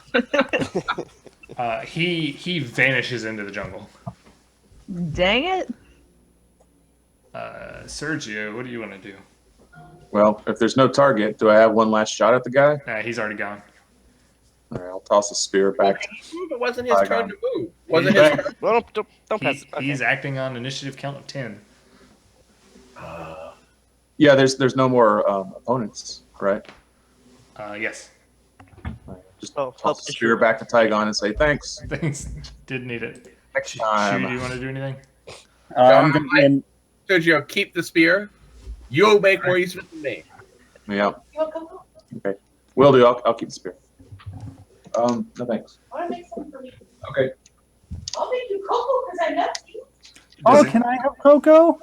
[SPEAKER 2] He vanishes into the jungle.
[SPEAKER 6] Dang it.
[SPEAKER 2] Sergio, what do you want to do?
[SPEAKER 5] Well, if there's no target, do I have one last shot at the guy?
[SPEAKER 2] Nah, he's already gone.
[SPEAKER 5] All right, I'll toss the spear back.
[SPEAKER 3] It wasn't his turn to move. Wasn't his turn?
[SPEAKER 1] Well, don't pass it. Okay.
[SPEAKER 2] He's acting on initiative count of 10.
[SPEAKER 5] Yeah, there's no more opponents, right?
[SPEAKER 2] Yes.
[SPEAKER 5] Just
[SPEAKER 1] Oh,
[SPEAKER 5] toss the spear back to Tygon and say thanks.
[SPEAKER 2] Thanks. Did need it.
[SPEAKER 5] Next
[SPEAKER 2] Shu,
[SPEAKER 5] time.
[SPEAKER 2] do you want to do anything?
[SPEAKER 4] I'm gonna and
[SPEAKER 3] Sergio, keep the spear. You'll make more use of it than me.
[SPEAKER 5] Yeah. Okay. Will do. I'll keep the spear. No thanks.
[SPEAKER 7] Want to make some for me?
[SPEAKER 5] Okay.
[SPEAKER 7] I'll make you cocoa because I love you.
[SPEAKER 4] oh, can I have cocoa?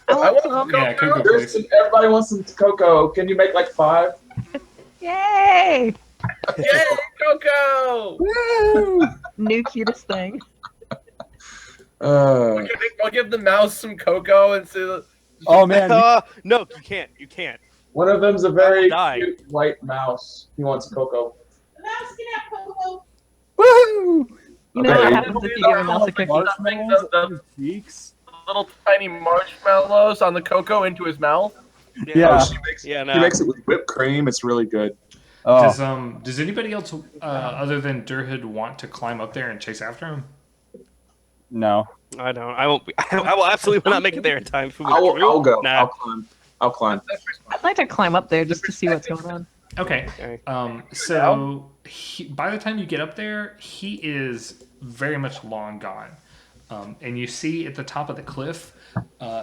[SPEAKER 3] I want
[SPEAKER 6] some.
[SPEAKER 2] Yeah, cocoa,
[SPEAKER 5] There's
[SPEAKER 2] please.
[SPEAKER 5] everybody wants some cocoa. Can you make like 5?
[SPEAKER 6] Yay!
[SPEAKER 3] Yay, Coco!
[SPEAKER 4] Woo!
[SPEAKER 6] New cutest thing.
[SPEAKER 5] Uh,
[SPEAKER 3] I'll give the mouse some cocoa and say,
[SPEAKER 4] Oh man,
[SPEAKER 1] No, you can't. You can't.
[SPEAKER 5] one of them's a very
[SPEAKER 1] Die.
[SPEAKER 5] cute white mouse. He wants cocoa.
[SPEAKER 7] The mouse can have cocoa.
[SPEAKER 4] woohoo!
[SPEAKER 6] You know
[SPEAKER 5] Okay.
[SPEAKER 6] what happens if you give a mouse a cookie?
[SPEAKER 4] Marshmallows on his cheeks.
[SPEAKER 3] little tiny marshmallows on the cocoa into his mouth.
[SPEAKER 4] Yeah.
[SPEAKER 5] She makes,
[SPEAKER 1] Yeah, no.
[SPEAKER 5] He makes it with whipped cream. It's really good.
[SPEAKER 4] Oh,
[SPEAKER 2] Does anybody else other than Durhood want to climb up there and chase after him?
[SPEAKER 4] no.
[SPEAKER 1] I don't. I won't. I will absolutely not make it there in time.
[SPEAKER 5] I'll go.
[SPEAKER 1] Nah.
[SPEAKER 5] I'll climb.
[SPEAKER 6] I'd like to climb up there just to see what's going on.
[SPEAKER 2] Okay.
[SPEAKER 1] Okay.
[SPEAKER 2] So by the time you get up there, he is very much long gone. And you see at the top of the cliff,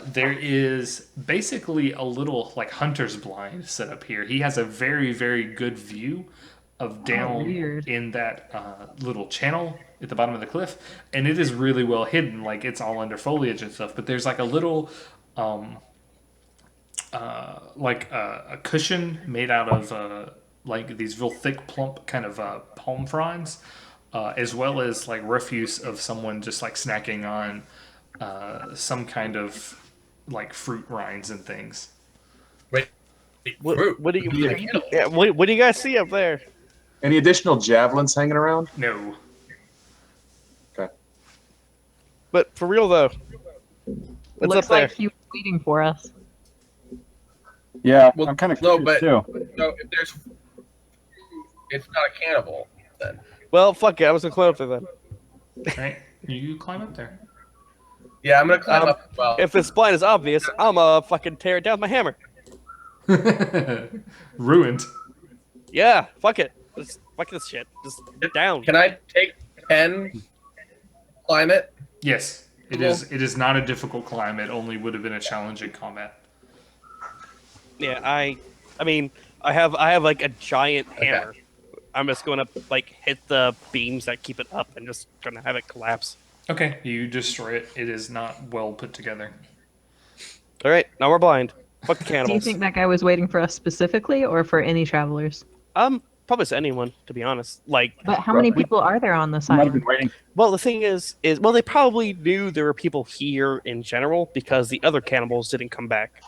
[SPEAKER 2] there is basically a little like hunter's blind set up here. He has a very, very good view of down
[SPEAKER 6] weird.
[SPEAKER 2] in that little channel at the bottom of the cliff, and it is really well hidden. Like it's all under foliage and stuff. But there's like a little like a cushion made out of like these real thick, plump kind of palm fronds, as well as like refuse of someone just like snacking on some kind of like fruit rinds and things.
[SPEAKER 3] Wait,
[SPEAKER 1] What do you?
[SPEAKER 3] Yeah.
[SPEAKER 1] Yeah. What do you guys see up there?
[SPEAKER 5] Any additional javelins hanging around?
[SPEAKER 2] No.
[SPEAKER 5] Okay.
[SPEAKER 1] But for real though, what's
[SPEAKER 6] Looks
[SPEAKER 1] up there?
[SPEAKER 6] like he was waiting for us.
[SPEAKER 4] Yeah,
[SPEAKER 3] Well,
[SPEAKER 4] I'm kind of
[SPEAKER 3] no,
[SPEAKER 4] curious
[SPEAKER 3] but-
[SPEAKER 4] too.
[SPEAKER 3] So if there's, it's not a cannibal then.
[SPEAKER 1] Well, fuck it. I was gonna climb up there then.
[SPEAKER 2] Right? You climb up there.
[SPEAKER 3] Yeah, I'm gonna climb up as well.
[SPEAKER 1] If this blind is obvious, I'm fucking tear it down with my hammer.
[SPEAKER 2] Ruined.
[SPEAKER 1] Yeah, fuck it. Fuck this shit. Just down.
[SPEAKER 3] Can I take 10, climb it?
[SPEAKER 2] Yes. It is not a difficult climb. It only would have been a challenging combat.
[SPEAKER 1] Yeah, I mean, I have like a giant hammer. I'm just going to like hit the beams that keep it up and just gonna have it collapse.
[SPEAKER 2] Okay, you destroy it. It is not well put together.
[SPEAKER 1] All right, now we're blind. Fuck the
[SPEAKER 6] Do you
[SPEAKER 1] cannibals.
[SPEAKER 6] think that guy was waiting for us specifically or for any travelers?
[SPEAKER 1] Probably just anyone, to be honest. Like,
[SPEAKER 6] But how many people are there on this
[SPEAKER 4] Might have
[SPEAKER 6] island?
[SPEAKER 4] been waiting.
[SPEAKER 1] well, the thing is well, they probably knew there were people here in general because the other cannibals didn't come back.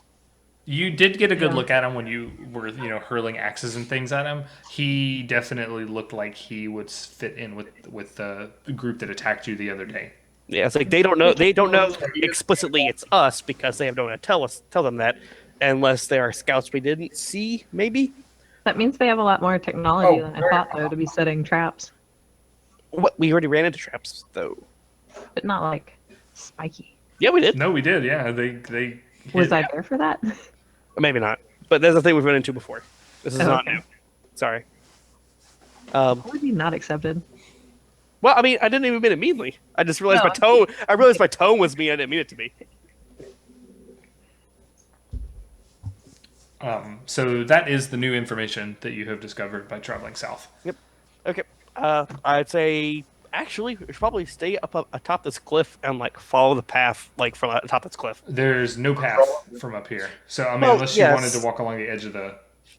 [SPEAKER 2] You did get a good
[SPEAKER 6] Yeah.
[SPEAKER 2] look at him when you were, hurling axes and things at him. He definitely looked like he would fit in with the group that attacked you the other day.
[SPEAKER 1] Yeah, it's like they don't know explicitly it's us because they have no one to tell them that, unless there are scouts we didn't see, maybe.
[SPEAKER 6] That means they have a lot more technology
[SPEAKER 3] Oh,
[SPEAKER 6] than I
[SPEAKER 3] very
[SPEAKER 6] thought, though, to be setting traps.
[SPEAKER 1] What, we already ran into traps though.
[SPEAKER 6] But not like spiky.
[SPEAKER 1] Yeah, we did.
[SPEAKER 2] No, we did. Yeah, they.
[SPEAKER 6] Was
[SPEAKER 2] hit-
[SPEAKER 6] I there for that?
[SPEAKER 1] Maybe not, but that's the thing we've run into before. This is
[SPEAKER 6] Oh,
[SPEAKER 1] not
[SPEAKER 6] okay.
[SPEAKER 1] new. Sorry.
[SPEAKER 6] Why would be not accepted?
[SPEAKER 1] Well, I mean, I didn't even mean it meanly. I just realized
[SPEAKER 6] No,
[SPEAKER 1] my tone. I realized my tone was mean. I didn't mean it to be.
[SPEAKER 2] So that is the new information that you have discovered by traveling south.
[SPEAKER 1] Okay. I'd say actually we should probably stay up atop this cliff and like follow the path like from atop this cliff.
[SPEAKER 2] There's no path from up here. So I mean,
[SPEAKER 1] Well,
[SPEAKER 2] unless you wanted
[SPEAKER 1] yes.
[SPEAKER 2] to walk along the edge of the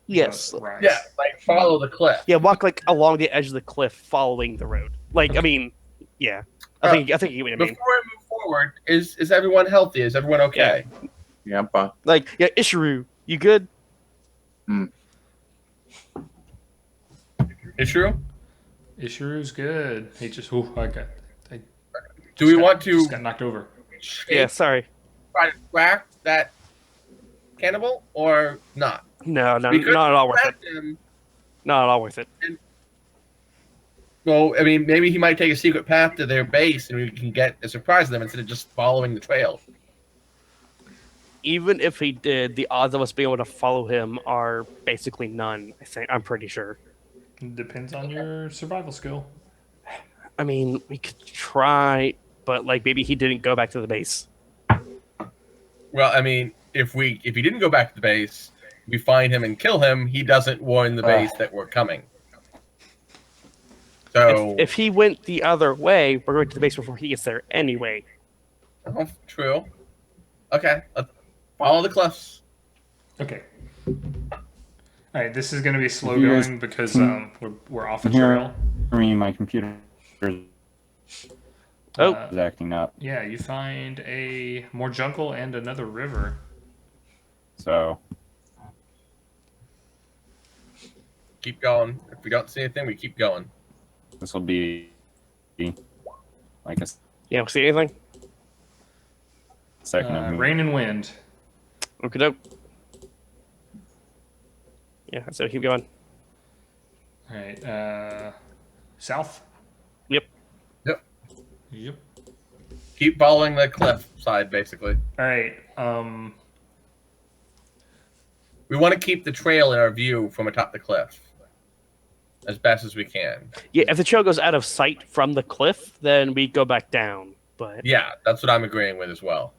[SPEAKER 1] Yes.
[SPEAKER 2] rise.
[SPEAKER 3] Yeah, like follow the cliff.
[SPEAKER 1] Yeah, walk like along the edge of the cliff, following the road. Like, I mean, yeah. I think you get what I mean.
[SPEAKER 3] Before I move forward, is everyone healthy? Is everyone okay?
[SPEAKER 5] Yeah, I'm fine.
[SPEAKER 1] Like, yeah, Ishiru, you good?
[SPEAKER 3] Ishiru?
[SPEAKER 2] Ishiru's good. He just
[SPEAKER 3] Do we want to
[SPEAKER 2] just got knocked over.
[SPEAKER 1] Yeah, sorry.
[SPEAKER 3] try to whack that cannibal or not?
[SPEAKER 1] No,
[SPEAKER 3] We could
[SPEAKER 1] not at all worth it.
[SPEAKER 3] whack him.
[SPEAKER 1] Not at all worth it.
[SPEAKER 3] Well, I mean, maybe he might take a secret path to their base, and we can get a surprise of them instead of just following the trail.
[SPEAKER 1] Even if he did, the odds of us being able to follow him are basically none. I'm pretty sure.
[SPEAKER 2] Depends on your survival skill.
[SPEAKER 1] I mean, we could try, but like maybe he didn't go back to the base.
[SPEAKER 3] Well, I mean, if he didn't go back to the base, we find him and kill him. He doesn't warn the base that we're coming. So
[SPEAKER 1] If he went the other way, we're going to the base before he gets there anyway.
[SPEAKER 3] oh, true. Okay, let's follow the cliffs.
[SPEAKER 2] Okay. All right, this is going to be slow
[SPEAKER 4] You guys-
[SPEAKER 2] going because we're off a
[SPEAKER 4] Here,
[SPEAKER 2] trail.
[SPEAKER 4] I mean, my computer is
[SPEAKER 1] Oh.
[SPEAKER 4] acting up.
[SPEAKER 2] Yeah, you find more jungle and another river.
[SPEAKER 4] So
[SPEAKER 3] Keep going. If we don't see anything, we keep going.
[SPEAKER 4] this will be like a
[SPEAKER 1] You don't see anything?
[SPEAKER 4] second of movement.
[SPEAKER 2] Rain and wind.
[SPEAKER 1] Okay, dope. Yeah, so keep going.
[SPEAKER 2] All right, south.
[SPEAKER 1] Yep.
[SPEAKER 2] Yep.
[SPEAKER 3] Keep following the cliff side, basically.
[SPEAKER 2] All right.
[SPEAKER 3] We want to keep the trail in our view from atop the cliff as best as we can.
[SPEAKER 1] Yeah, if the trail goes out of sight from the cliff, then we go back down. But
[SPEAKER 3] Yeah, that's what I'm agreeing with as well.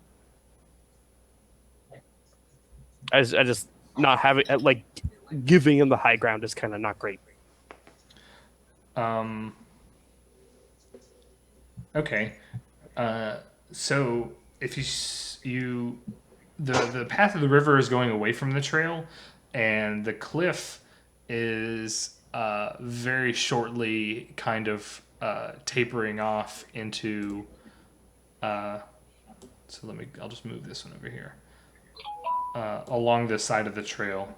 [SPEAKER 1] I just not having like giving him the high ground is kind of not great.
[SPEAKER 2] Okay. So if the path of the river is going away from the trail, and the cliff is very shortly kind of tapering off into. So I'll just move this one over here. Along the side of the trail.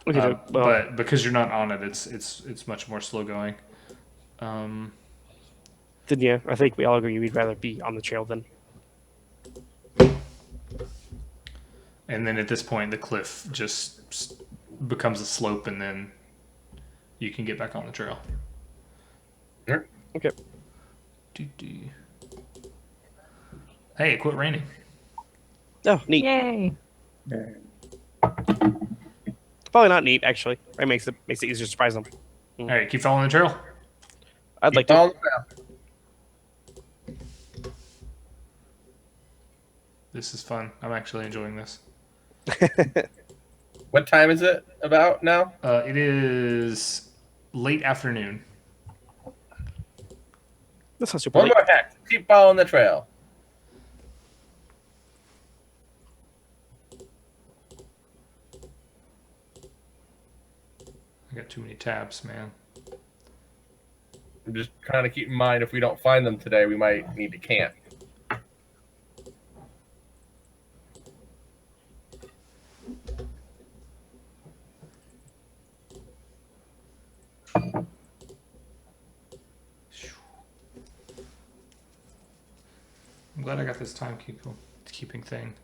[SPEAKER 1] Okay, dope. Well,
[SPEAKER 2] But because you're not on it, it's much more slow going.
[SPEAKER 1] then yeah, I think we all agree we'd rather be on the trail then.
[SPEAKER 2] And then at this point, the cliff just becomes a slope, and then you can get back on the trail.
[SPEAKER 1] Okay.
[SPEAKER 2] Doo-doo. Hey, it quit raining.
[SPEAKER 1] Oh, neat.
[SPEAKER 6] Yay!
[SPEAKER 1] Probably not neat, actually. It makes it easier to surprise them.
[SPEAKER 2] All right, keep following the trail.
[SPEAKER 1] I'd like
[SPEAKER 3] Keep
[SPEAKER 1] to.
[SPEAKER 3] following the path.
[SPEAKER 2] This is fun. I'm actually enjoying this.
[SPEAKER 3] What time is it about now?
[SPEAKER 2] It is late afternoon.
[SPEAKER 1] That's not super
[SPEAKER 3] One
[SPEAKER 1] late.
[SPEAKER 3] more heck. Keep following the trail.
[SPEAKER 2] I got too many tabs, man.
[SPEAKER 3] I'm just trying to keep in mind if we don't find them today, we might need to camp.
[SPEAKER 2] I'm glad I got this keeping thing.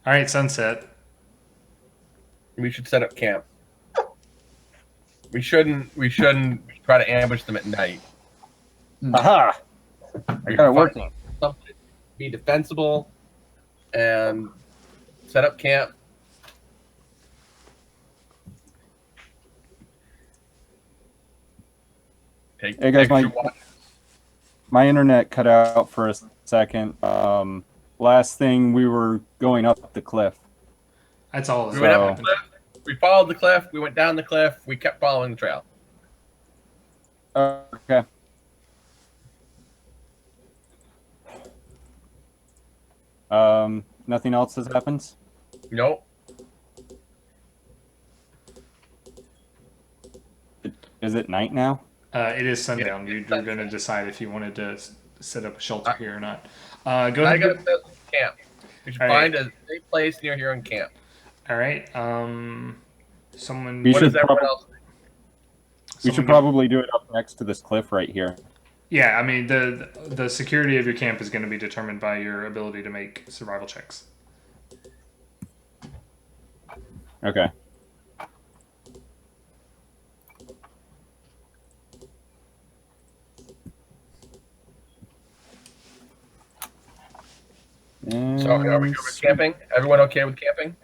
[SPEAKER 2] All right, sunset.
[SPEAKER 3] We should set up camp. We shouldn't try to ambush them at night.
[SPEAKER 4] Aha! I got it working.
[SPEAKER 3] Something to be defensible and set up camp. Take
[SPEAKER 4] Hey, guys,
[SPEAKER 3] extra
[SPEAKER 4] my-
[SPEAKER 3] watch.
[SPEAKER 4] My internet cut out for a second. Last thing, we were going up the cliff.
[SPEAKER 2] That's all.
[SPEAKER 3] We went up
[SPEAKER 4] So-
[SPEAKER 3] the cliff. We followed the cliff. We went down the cliff. We kept following the trail.
[SPEAKER 4] Okay. Nothing else has happened?
[SPEAKER 3] Nope.
[SPEAKER 4] Is it night now?
[SPEAKER 2] It is sundown.
[SPEAKER 3] Yeah,
[SPEAKER 2] You're going to decide if you wanted to set up a shelter here or not. Go
[SPEAKER 3] I
[SPEAKER 2] ahead.
[SPEAKER 3] gotta set up camp. We should
[SPEAKER 2] All right.
[SPEAKER 3] find a safe place near here and camp.
[SPEAKER 2] All right. Someone.
[SPEAKER 4] We
[SPEAKER 3] What
[SPEAKER 4] should
[SPEAKER 3] does everyone else think?
[SPEAKER 4] We should
[SPEAKER 2] someone-
[SPEAKER 4] probably do it up next to this cliff right here.
[SPEAKER 2] Yeah, I mean the security of your camp is going to be determined by your ability to make survival checks.
[SPEAKER 4] Okay.
[SPEAKER 3] So are we good with camping? Everyone okay with camping?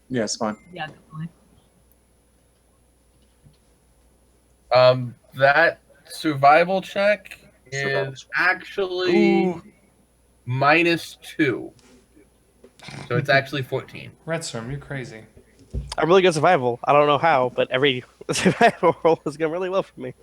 [SPEAKER 5] Yeah, it's fine.
[SPEAKER 6] Yeah, definitely.
[SPEAKER 3] That survival check
[SPEAKER 5] Survival
[SPEAKER 3] is actually -2. So it's actually 14.
[SPEAKER 2] Redstorm, you're crazy.
[SPEAKER 1] I'm really good at survival. I don't know how, but every survival roll is going really well for me.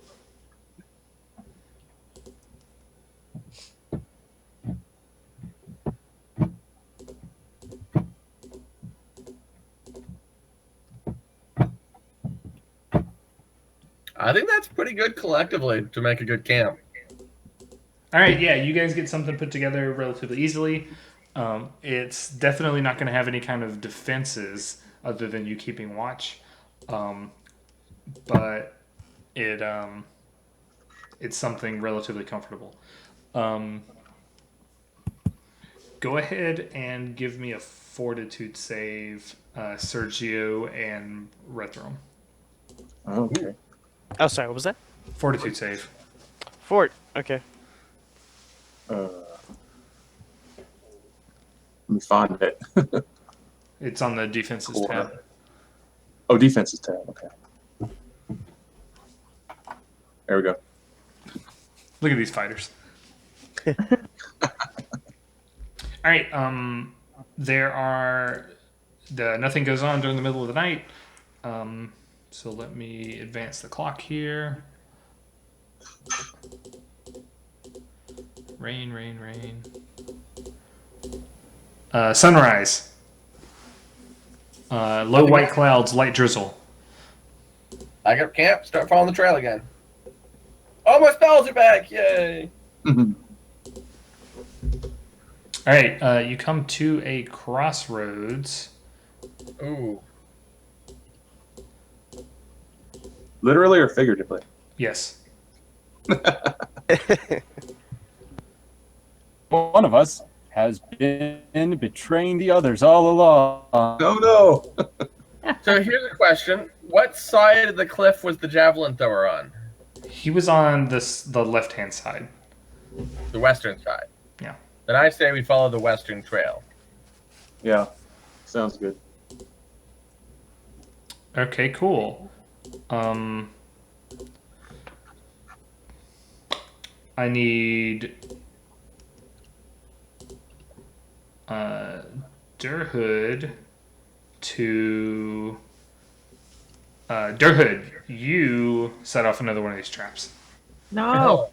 [SPEAKER 3] I think that's pretty good collectively to make a good camp.
[SPEAKER 2] All right, yeah, you guys get something put together relatively easily. It's definitely not going to have any kind of defenses other than you keeping watch, but it's something relatively comfortable. Go ahead and give me a fortitude save, Sergio and Rethrum.
[SPEAKER 5] Okay.
[SPEAKER 1] Oh, sorry, what was that?
[SPEAKER 2] Fortitude save.
[SPEAKER 1] Fort. Okay.
[SPEAKER 5] Let me find it.
[SPEAKER 2] It's on the defenses tab.
[SPEAKER 5] Oh, defenses tab. Okay. There we go.
[SPEAKER 2] Look at these fighters. All right. Nothing goes on during the middle of the night. So let me advance the clock here. Rain, rain, rain. Sunrise. Low white clouds, light drizzle.
[SPEAKER 3] I got camp, start following the trail again. Oh, my spells are back! Yay!
[SPEAKER 2] All right, you come to a crossroads.
[SPEAKER 3] Ooh.
[SPEAKER 5] Literally or figuratively?
[SPEAKER 2] Yes.
[SPEAKER 4] One of us has been betraying the others all along.
[SPEAKER 5] Oh no!
[SPEAKER 3] So here's a question. What side of the cliff was the javelin thrower on?
[SPEAKER 2] He was on the left-hand side.
[SPEAKER 3] The western side.
[SPEAKER 2] Yeah.
[SPEAKER 3] Then I say we follow the western trail.
[SPEAKER 5] Yeah, sounds good.
[SPEAKER 2] Okay, cool. I need Durhood to Durhood, you set off another one of these traps.
[SPEAKER 6] No.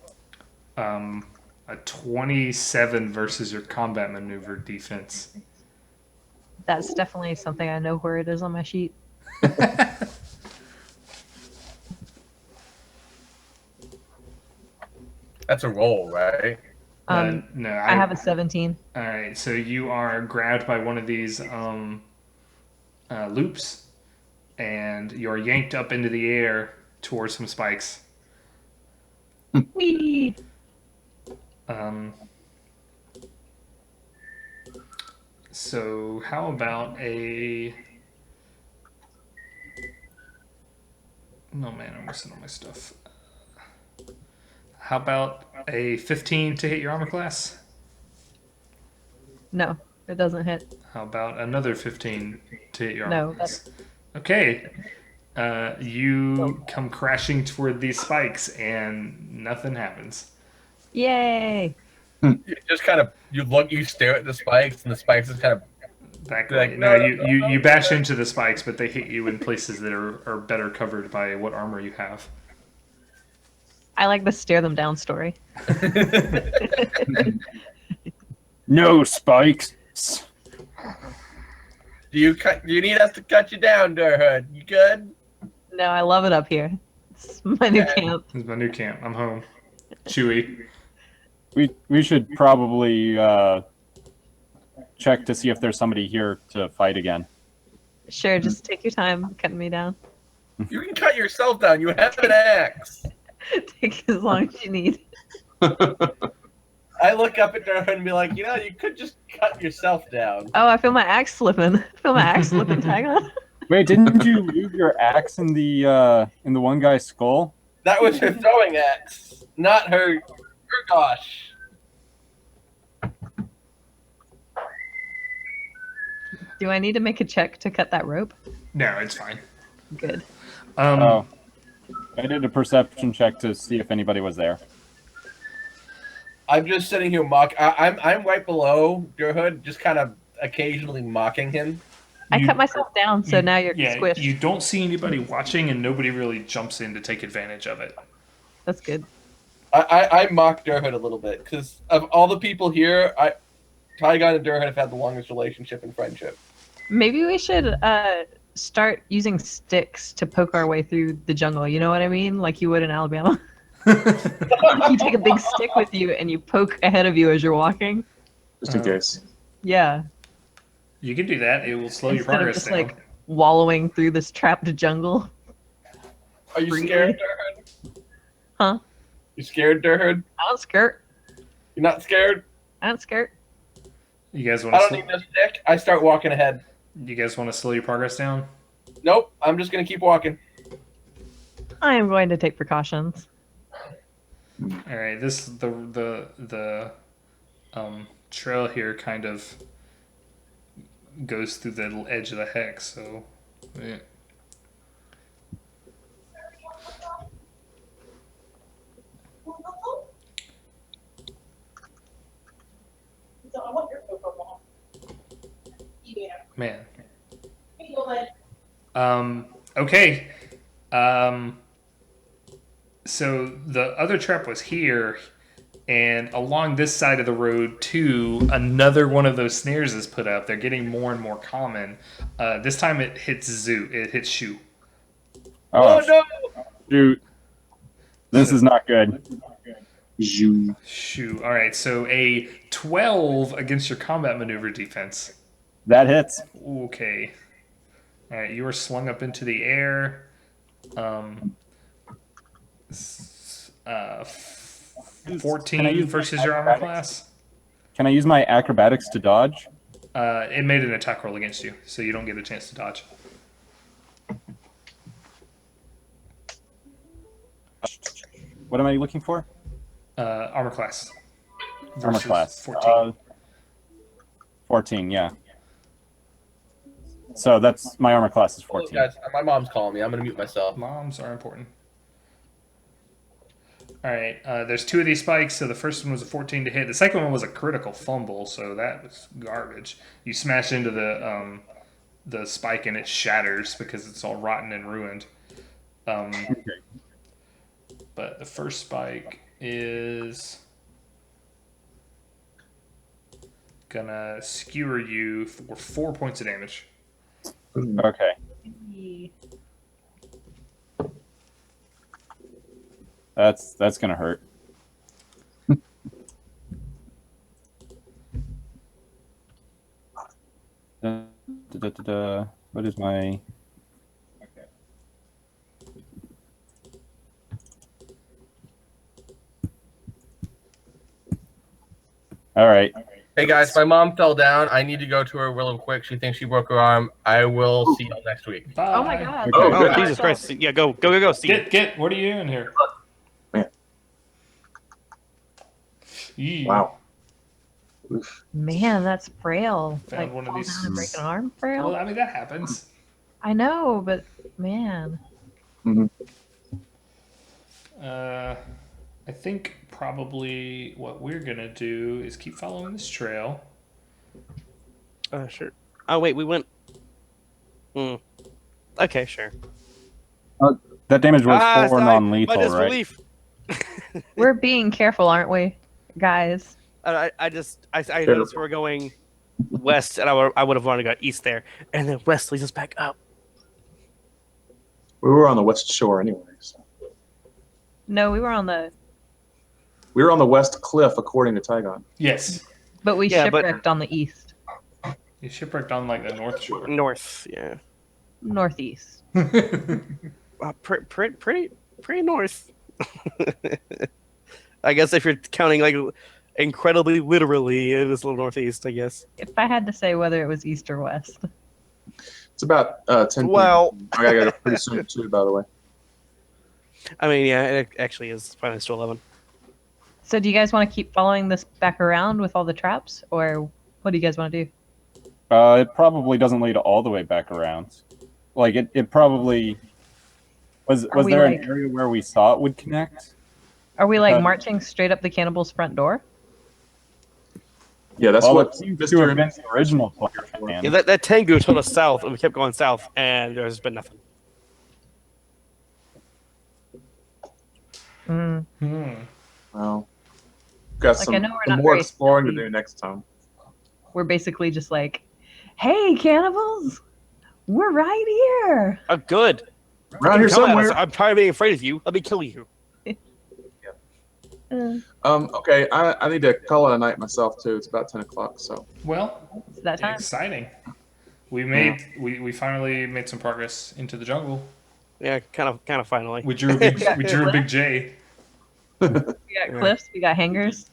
[SPEAKER 2] A 27 versus your combat maneuver defense.
[SPEAKER 6] That's definitely something I know where it is on my sheet.
[SPEAKER 3] That's a roll, right?
[SPEAKER 2] No,
[SPEAKER 6] I have a 17.
[SPEAKER 2] All right, so you are grabbed by one of these loops, and you're yanked up into the air towards some spikes.
[SPEAKER 6] Whee!
[SPEAKER 2] So how about a... No, man, I'm missing all my stuff. How about a 15 to hit your armor class?
[SPEAKER 6] No, it doesn't hit.
[SPEAKER 2] How about another 15 to hit your armor
[SPEAKER 6] No,
[SPEAKER 2] class? Okay. You come crashing toward these spikes, and nothing happens.
[SPEAKER 6] Yay!
[SPEAKER 3] You just kind of you stare at the spikes, and the spikes just kind of
[SPEAKER 2] Back
[SPEAKER 3] Like,
[SPEAKER 2] no,
[SPEAKER 3] no,
[SPEAKER 2] you bash into the spikes, but they hit you in places that are better covered by what armor you have.
[SPEAKER 6] I like the stare them down story.
[SPEAKER 4] No spikes.
[SPEAKER 3] Do you need us to cut you down, Durhood? You good?
[SPEAKER 6] No, I love it up here. It's my new
[SPEAKER 3] Okay.
[SPEAKER 6] camp.
[SPEAKER 2] This is my new camp. I'm home. Chewy.
[SPEAKER 4] We should probably check to see if there's somebody here to fight again.
[SPEAKER 6] Sure, just take your time cutting me down.
[SPEAKER 3] You can cut yourself down. You have an axe.
[SPEAKER 6] Take as long as you need.
[SPEAKER 3] I look up at Durhood and be like, you could just cut yourself down.
[SPEAKER 6] Oh, I feel my axe slipping. I feel my axe slipping, Tygon.
[SPEAKER 4] Wait, didn't you leave your axe in the one guy's skull?
[SPEAKER 3] That was her throwing axe, not her gosh.
[SPEAKER 6] Do I need to make a check to cut that rope?
[SPEAKER 2] No, it's fine.
[SPEAKER 6] Good.
[SPEAKER 4] Oh, I did a perception check to see if anybody was there.
[SPEAKER 3] I'm just sitting here I'm right below Durhood, just kind of occasionally mocking him.
[SPEAKER 6] I cut myself down, so now you're squished.
[SPEAKER 2] You don't see anybody watching, and nobody really jumps in to take advantage of it.
[SPEAKER 6] That's good.
[SPEAKER 3] I mock Durhood a little bit because of all the people here, Tygon and Durhood have had the longest relationship and friendship.
[SPEAKER 6] Maybe we should start using sticks to poke our way through the jungle. You know what I mean? Like you would in Alabama. You take a big stick with you and you poke ahead of you as you're walking.
[SPEAKER 5] Just in case.
[SPEAKER 6] Yeah.
[SPEAKER 2] You can do that. It will slow your
[SPEAKER 6] Instead of
[SPEAKER 2] progress
[SPEAKER 6] just
[SPEAKER 2] down.
[SPEAKER 6] like wallowing through this trapped jungle.
[SPEAKER 3] Are you
[SPEAKER 6] Really?
[SPEAKER 3] scared, Durhood?
[SPEAKER 6] Huh?
[SPEAKER 3] You scared, Durhood?
[SPEAKER 6] I don't skirt.
[SPEAKER 3] You're not scared?
[SPEAKER 6] I don't skirt.
[SPEAKER 2] You guys want
[SPEAKER 3] I
[SPEAKER 2] to?
[SPEAKER 3] don't need no stick. I start walking ahead.
[SPEAKER 2] You guys want to slow your progress down?
[SPEAKER 3] Nope, I'm just gonna keep walking.
[SPEAKER 6] I am going to take precautions.
[SPEAKER 2] All right. This the trail here kind of goes through the edge of the hex. So, yeah.
[SPEAKER 7] So I want your cocoa mom. Yeah.
[SPEAKER 2] Man.
[SPEAKER 7] Here you go, bud.
[SPEAKER 2] Okay. So the other trap was here, and along this side of the road too, another one of those snares is put up. They're getting more and more common. This time it hits Zoo. It hits Shu.
[SPEAKER 3] Oh, no!
[SPEAKER 4] Shoot. This is not good.
[SPEAKER 5] Zoom.
[SPEAKER 2] Shu. All right. So a 12 against your combat maneuver defense.
[SPEAKER 4] That hits.
[SPEAKER 2] Okay. All right. You are slung up into the air. 14 versus your armor class.
[SPEAKER 4] Can I use my acrobatics to dodge?
[SPEAKER 2] It made an attack roll against you, so you don't get a chance to dodge.
[SPEAKER 4] What am I looking for?
[SPEAKER 2] Armor class.
[SPEAKER 4] Armor
[SPEAKER 2] Versus
[SPEAKER 4] class.
[SPEAKER 2] 14.
[SPEAKER 4] 14, yeah. So that's my armor class is 14.
[SPEAKER 3] Guys, my mom's calling me. I'm gonna mute myself.
[SPEAKER 2] Moms are important. All right, there's two of these spikes. So the first one was a 14 to hit. The second one was a critical fumble, so that was garbage. You smash into the spike and it shatters because it's all rotten and ruined. But the first spike is gonna skewer you for 4 points of damage.
[SPEAKER 4] Okay. That's gonna hurt. What is my? Okay. All right.
[SPEAKER 3] Hey guys, my mom fell down. I need to go to her real quick. She thinks she broke her arm. I will see y'all next week.
[SPEAKER 2] Bye.
[SPEAKER 6] Oh my god.
[SPEAKER 5] Oh,
[SPEAKER 1] Oh,
[SPEAKER 5] good.
[SPEAKER 1] Jesus Christ. Yeah, go. See.
[SPEAKER 2] Get. What are you doing here?
[SPEAKER 5] Man.
[SPEAKER 2] Yee.
[SPEAKER 5] Wow.
[SPEAKER 6] Man, that's frail.
[SPEAKER 2] Found
[SPEAKER 6] like
[SPEAKER 2] one of
[SPEAKER 6] fall
[SPEAKER 2] these-
[SPEAKER 6] down and break an arm frail.
[SPEAKER 2] Well, I mean that happens.
[SPEAKER 6] I know, but man.
[SPEAKER 5] Mm-hmm.
[SPEAKER 2] I think probably what we're gonna do is keep following this trail.
[SPEAKER 1] Sure. Oh wait, we went. Okay, sure.
[SPEAKER 4] That damage was
[SPEAKER 1] it's
[SPEAKER 4] 4
[SPEAKER 1] time.
[SPEAKER 4] non-lethal,
[SPEAKER 1] My
[SPEAKER 4] right?
[SPEAKER 1] disbelief.
[SPEAKER 6] We're being careful, aren't we, guys?
[SPEAKER 1] I noticed we're going west, and I would have wanted to go east there, and then west leads us back up.
[SPEAKER 5] We were on the west shore anyway. So.
[SPEAKER 6] No, we were on the.
[SPEAKER 5] We were on the west cliff, according to Tygon.
[SPEAKER 2] Yes.
[SPEAKER 6] But we
[SPEAKER 1] Yeah, but-
[SPEAKER 6] shipwrecked on the east,
[SPEAKER 2] You shipwrecked on like the North Shore.
[SPEAKER 1] North, yeah.
[SPEAKER 6] northeast.
[SPEAKER 1] Pretty north. I guess if you're counting like incredibly literally, it is a little northeast. I guess.
[SPEAKER 6] If I had to say whether it was east or west,
[SPEAKER 5] It's about 10.
[SPEAKER 1] Well-
[SPEAKER 5] I gotta go pretty soon too, by the way.
[SPEAKER 1] I mean, yeah, it actually is finance to 11.
[SPEAKER 6] so do you guys want to keep following this back around with all the traps, or what do you guys want to do?
[SPEAKER 4] It probably doesn't lead all the way back around. Like it probably was.
[SPEAKER 6] Are
[SPEAKER 4] Was
[SPEAKER 6] we,
[SPEAKER 4] there
[SPEAKER 6] like-
[SPEAKER 4] an area where we saw it would connect?
[SPEAKER 6] Are we like
[SPEAKER 4] Uh,
[SPEAKER 6] marching straight up the cannibal's front door?
[SPEAKER 5] Yeah, that's
[SPEAKER 4] Well,
[SPEAKER 5] what
[SPEAKER 4] it seems to have been the original plan.
[SPEAKER 1] Yeah, that Tengu told us south, and we kept going south, and there's been nothing.
[SPEAKER 6] Mm.
[SPEAKER 5] Well, got
[SPEAKER 6] Like,
[SPEAKER 5] some,
[SPEAKER 6] I know we're
[SPEAKER 5] some
[SPEAKER 6] not
[SPEAKER 5] more
[SPEAKER 6] very
[SPEAKER 5] exploring to
[SPEAKER 6] stealthy.
[SPEAKER 5] do next time.
[SPEAKER 6] We're basically just like, hey, cannibals, we're right here.
[SPEAKER 1] Oh, good.
[SPEAKER 5] Around here
[SPEAKER 1] Come at us.
[SPEAKER 5] somewhere.
[SPEAKER 1] I'm tired of being afraid of you. Let me kill you.
[SPEAKER 5] Okay, I need to call it a night myself too. It's about 10 o'clock, so.
[SPEAKER 2] Well,
[SPEAKER 6] It's that time.
[SPEAKER 2] exciting. We finally made some progress into the jungle.
[SPEAKER 1] Yeah, kind of. Finally.
[SPEAKER 2] We drew a big J.
[SPEAKER 6] We got cliffs, we got hangers.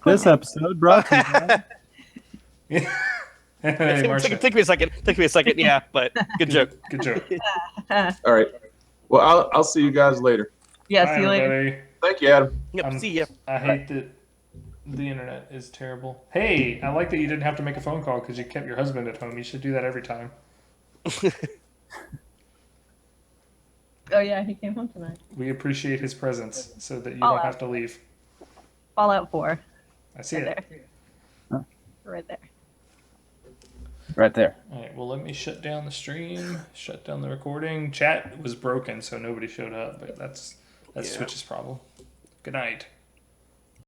[SPEAKER 4] This episode brought to you by-
[SPEAKER 2] Hey, Marcia.
[SPEAKER 1] Take me a second. Yeah, but good joke.
[SPEAKER 2] Good joke.
[SPEAKER 5] All right. Well, I'll see you guys later.
[SPEAKER 6] Yeah,
[SPEAKER 2] Bye,
[SPEAKER 6] see you later.
[SPEAKER 2] everybody.
[SPEAKER 5] Thank you, Adam.
[SPEAKER 1] Yep. See ya.
[SPEAKER 2] I hate that the internet is terrible. Hey, I like that you didn't have to make a phone call because you kept your husband at home. You should do that every time.
[SPEAKER 6] Oh yeah, he came home tonight.
[SPEAKER 2] We appreciate his presence so that you
[SPEAKER 6] Oh,
[SPEAKER 2] don't have to leave.
[SPEAKER 6] Fallout 4.
[SPEAKER 2] I see
[SPEAKER 6] Right
[SPEAKER 2] it.
[SPEAKER 6] there. Right there.
[SPEAKER 4] right there.
[SPEAKER 2] All right, well, let me shut down the stream, shut down the recording. Chat was broken, so nobody showed up, but that's
[SPEAKER 1] Yeah.
[SPEAKER 2] Switch's problem. Good night.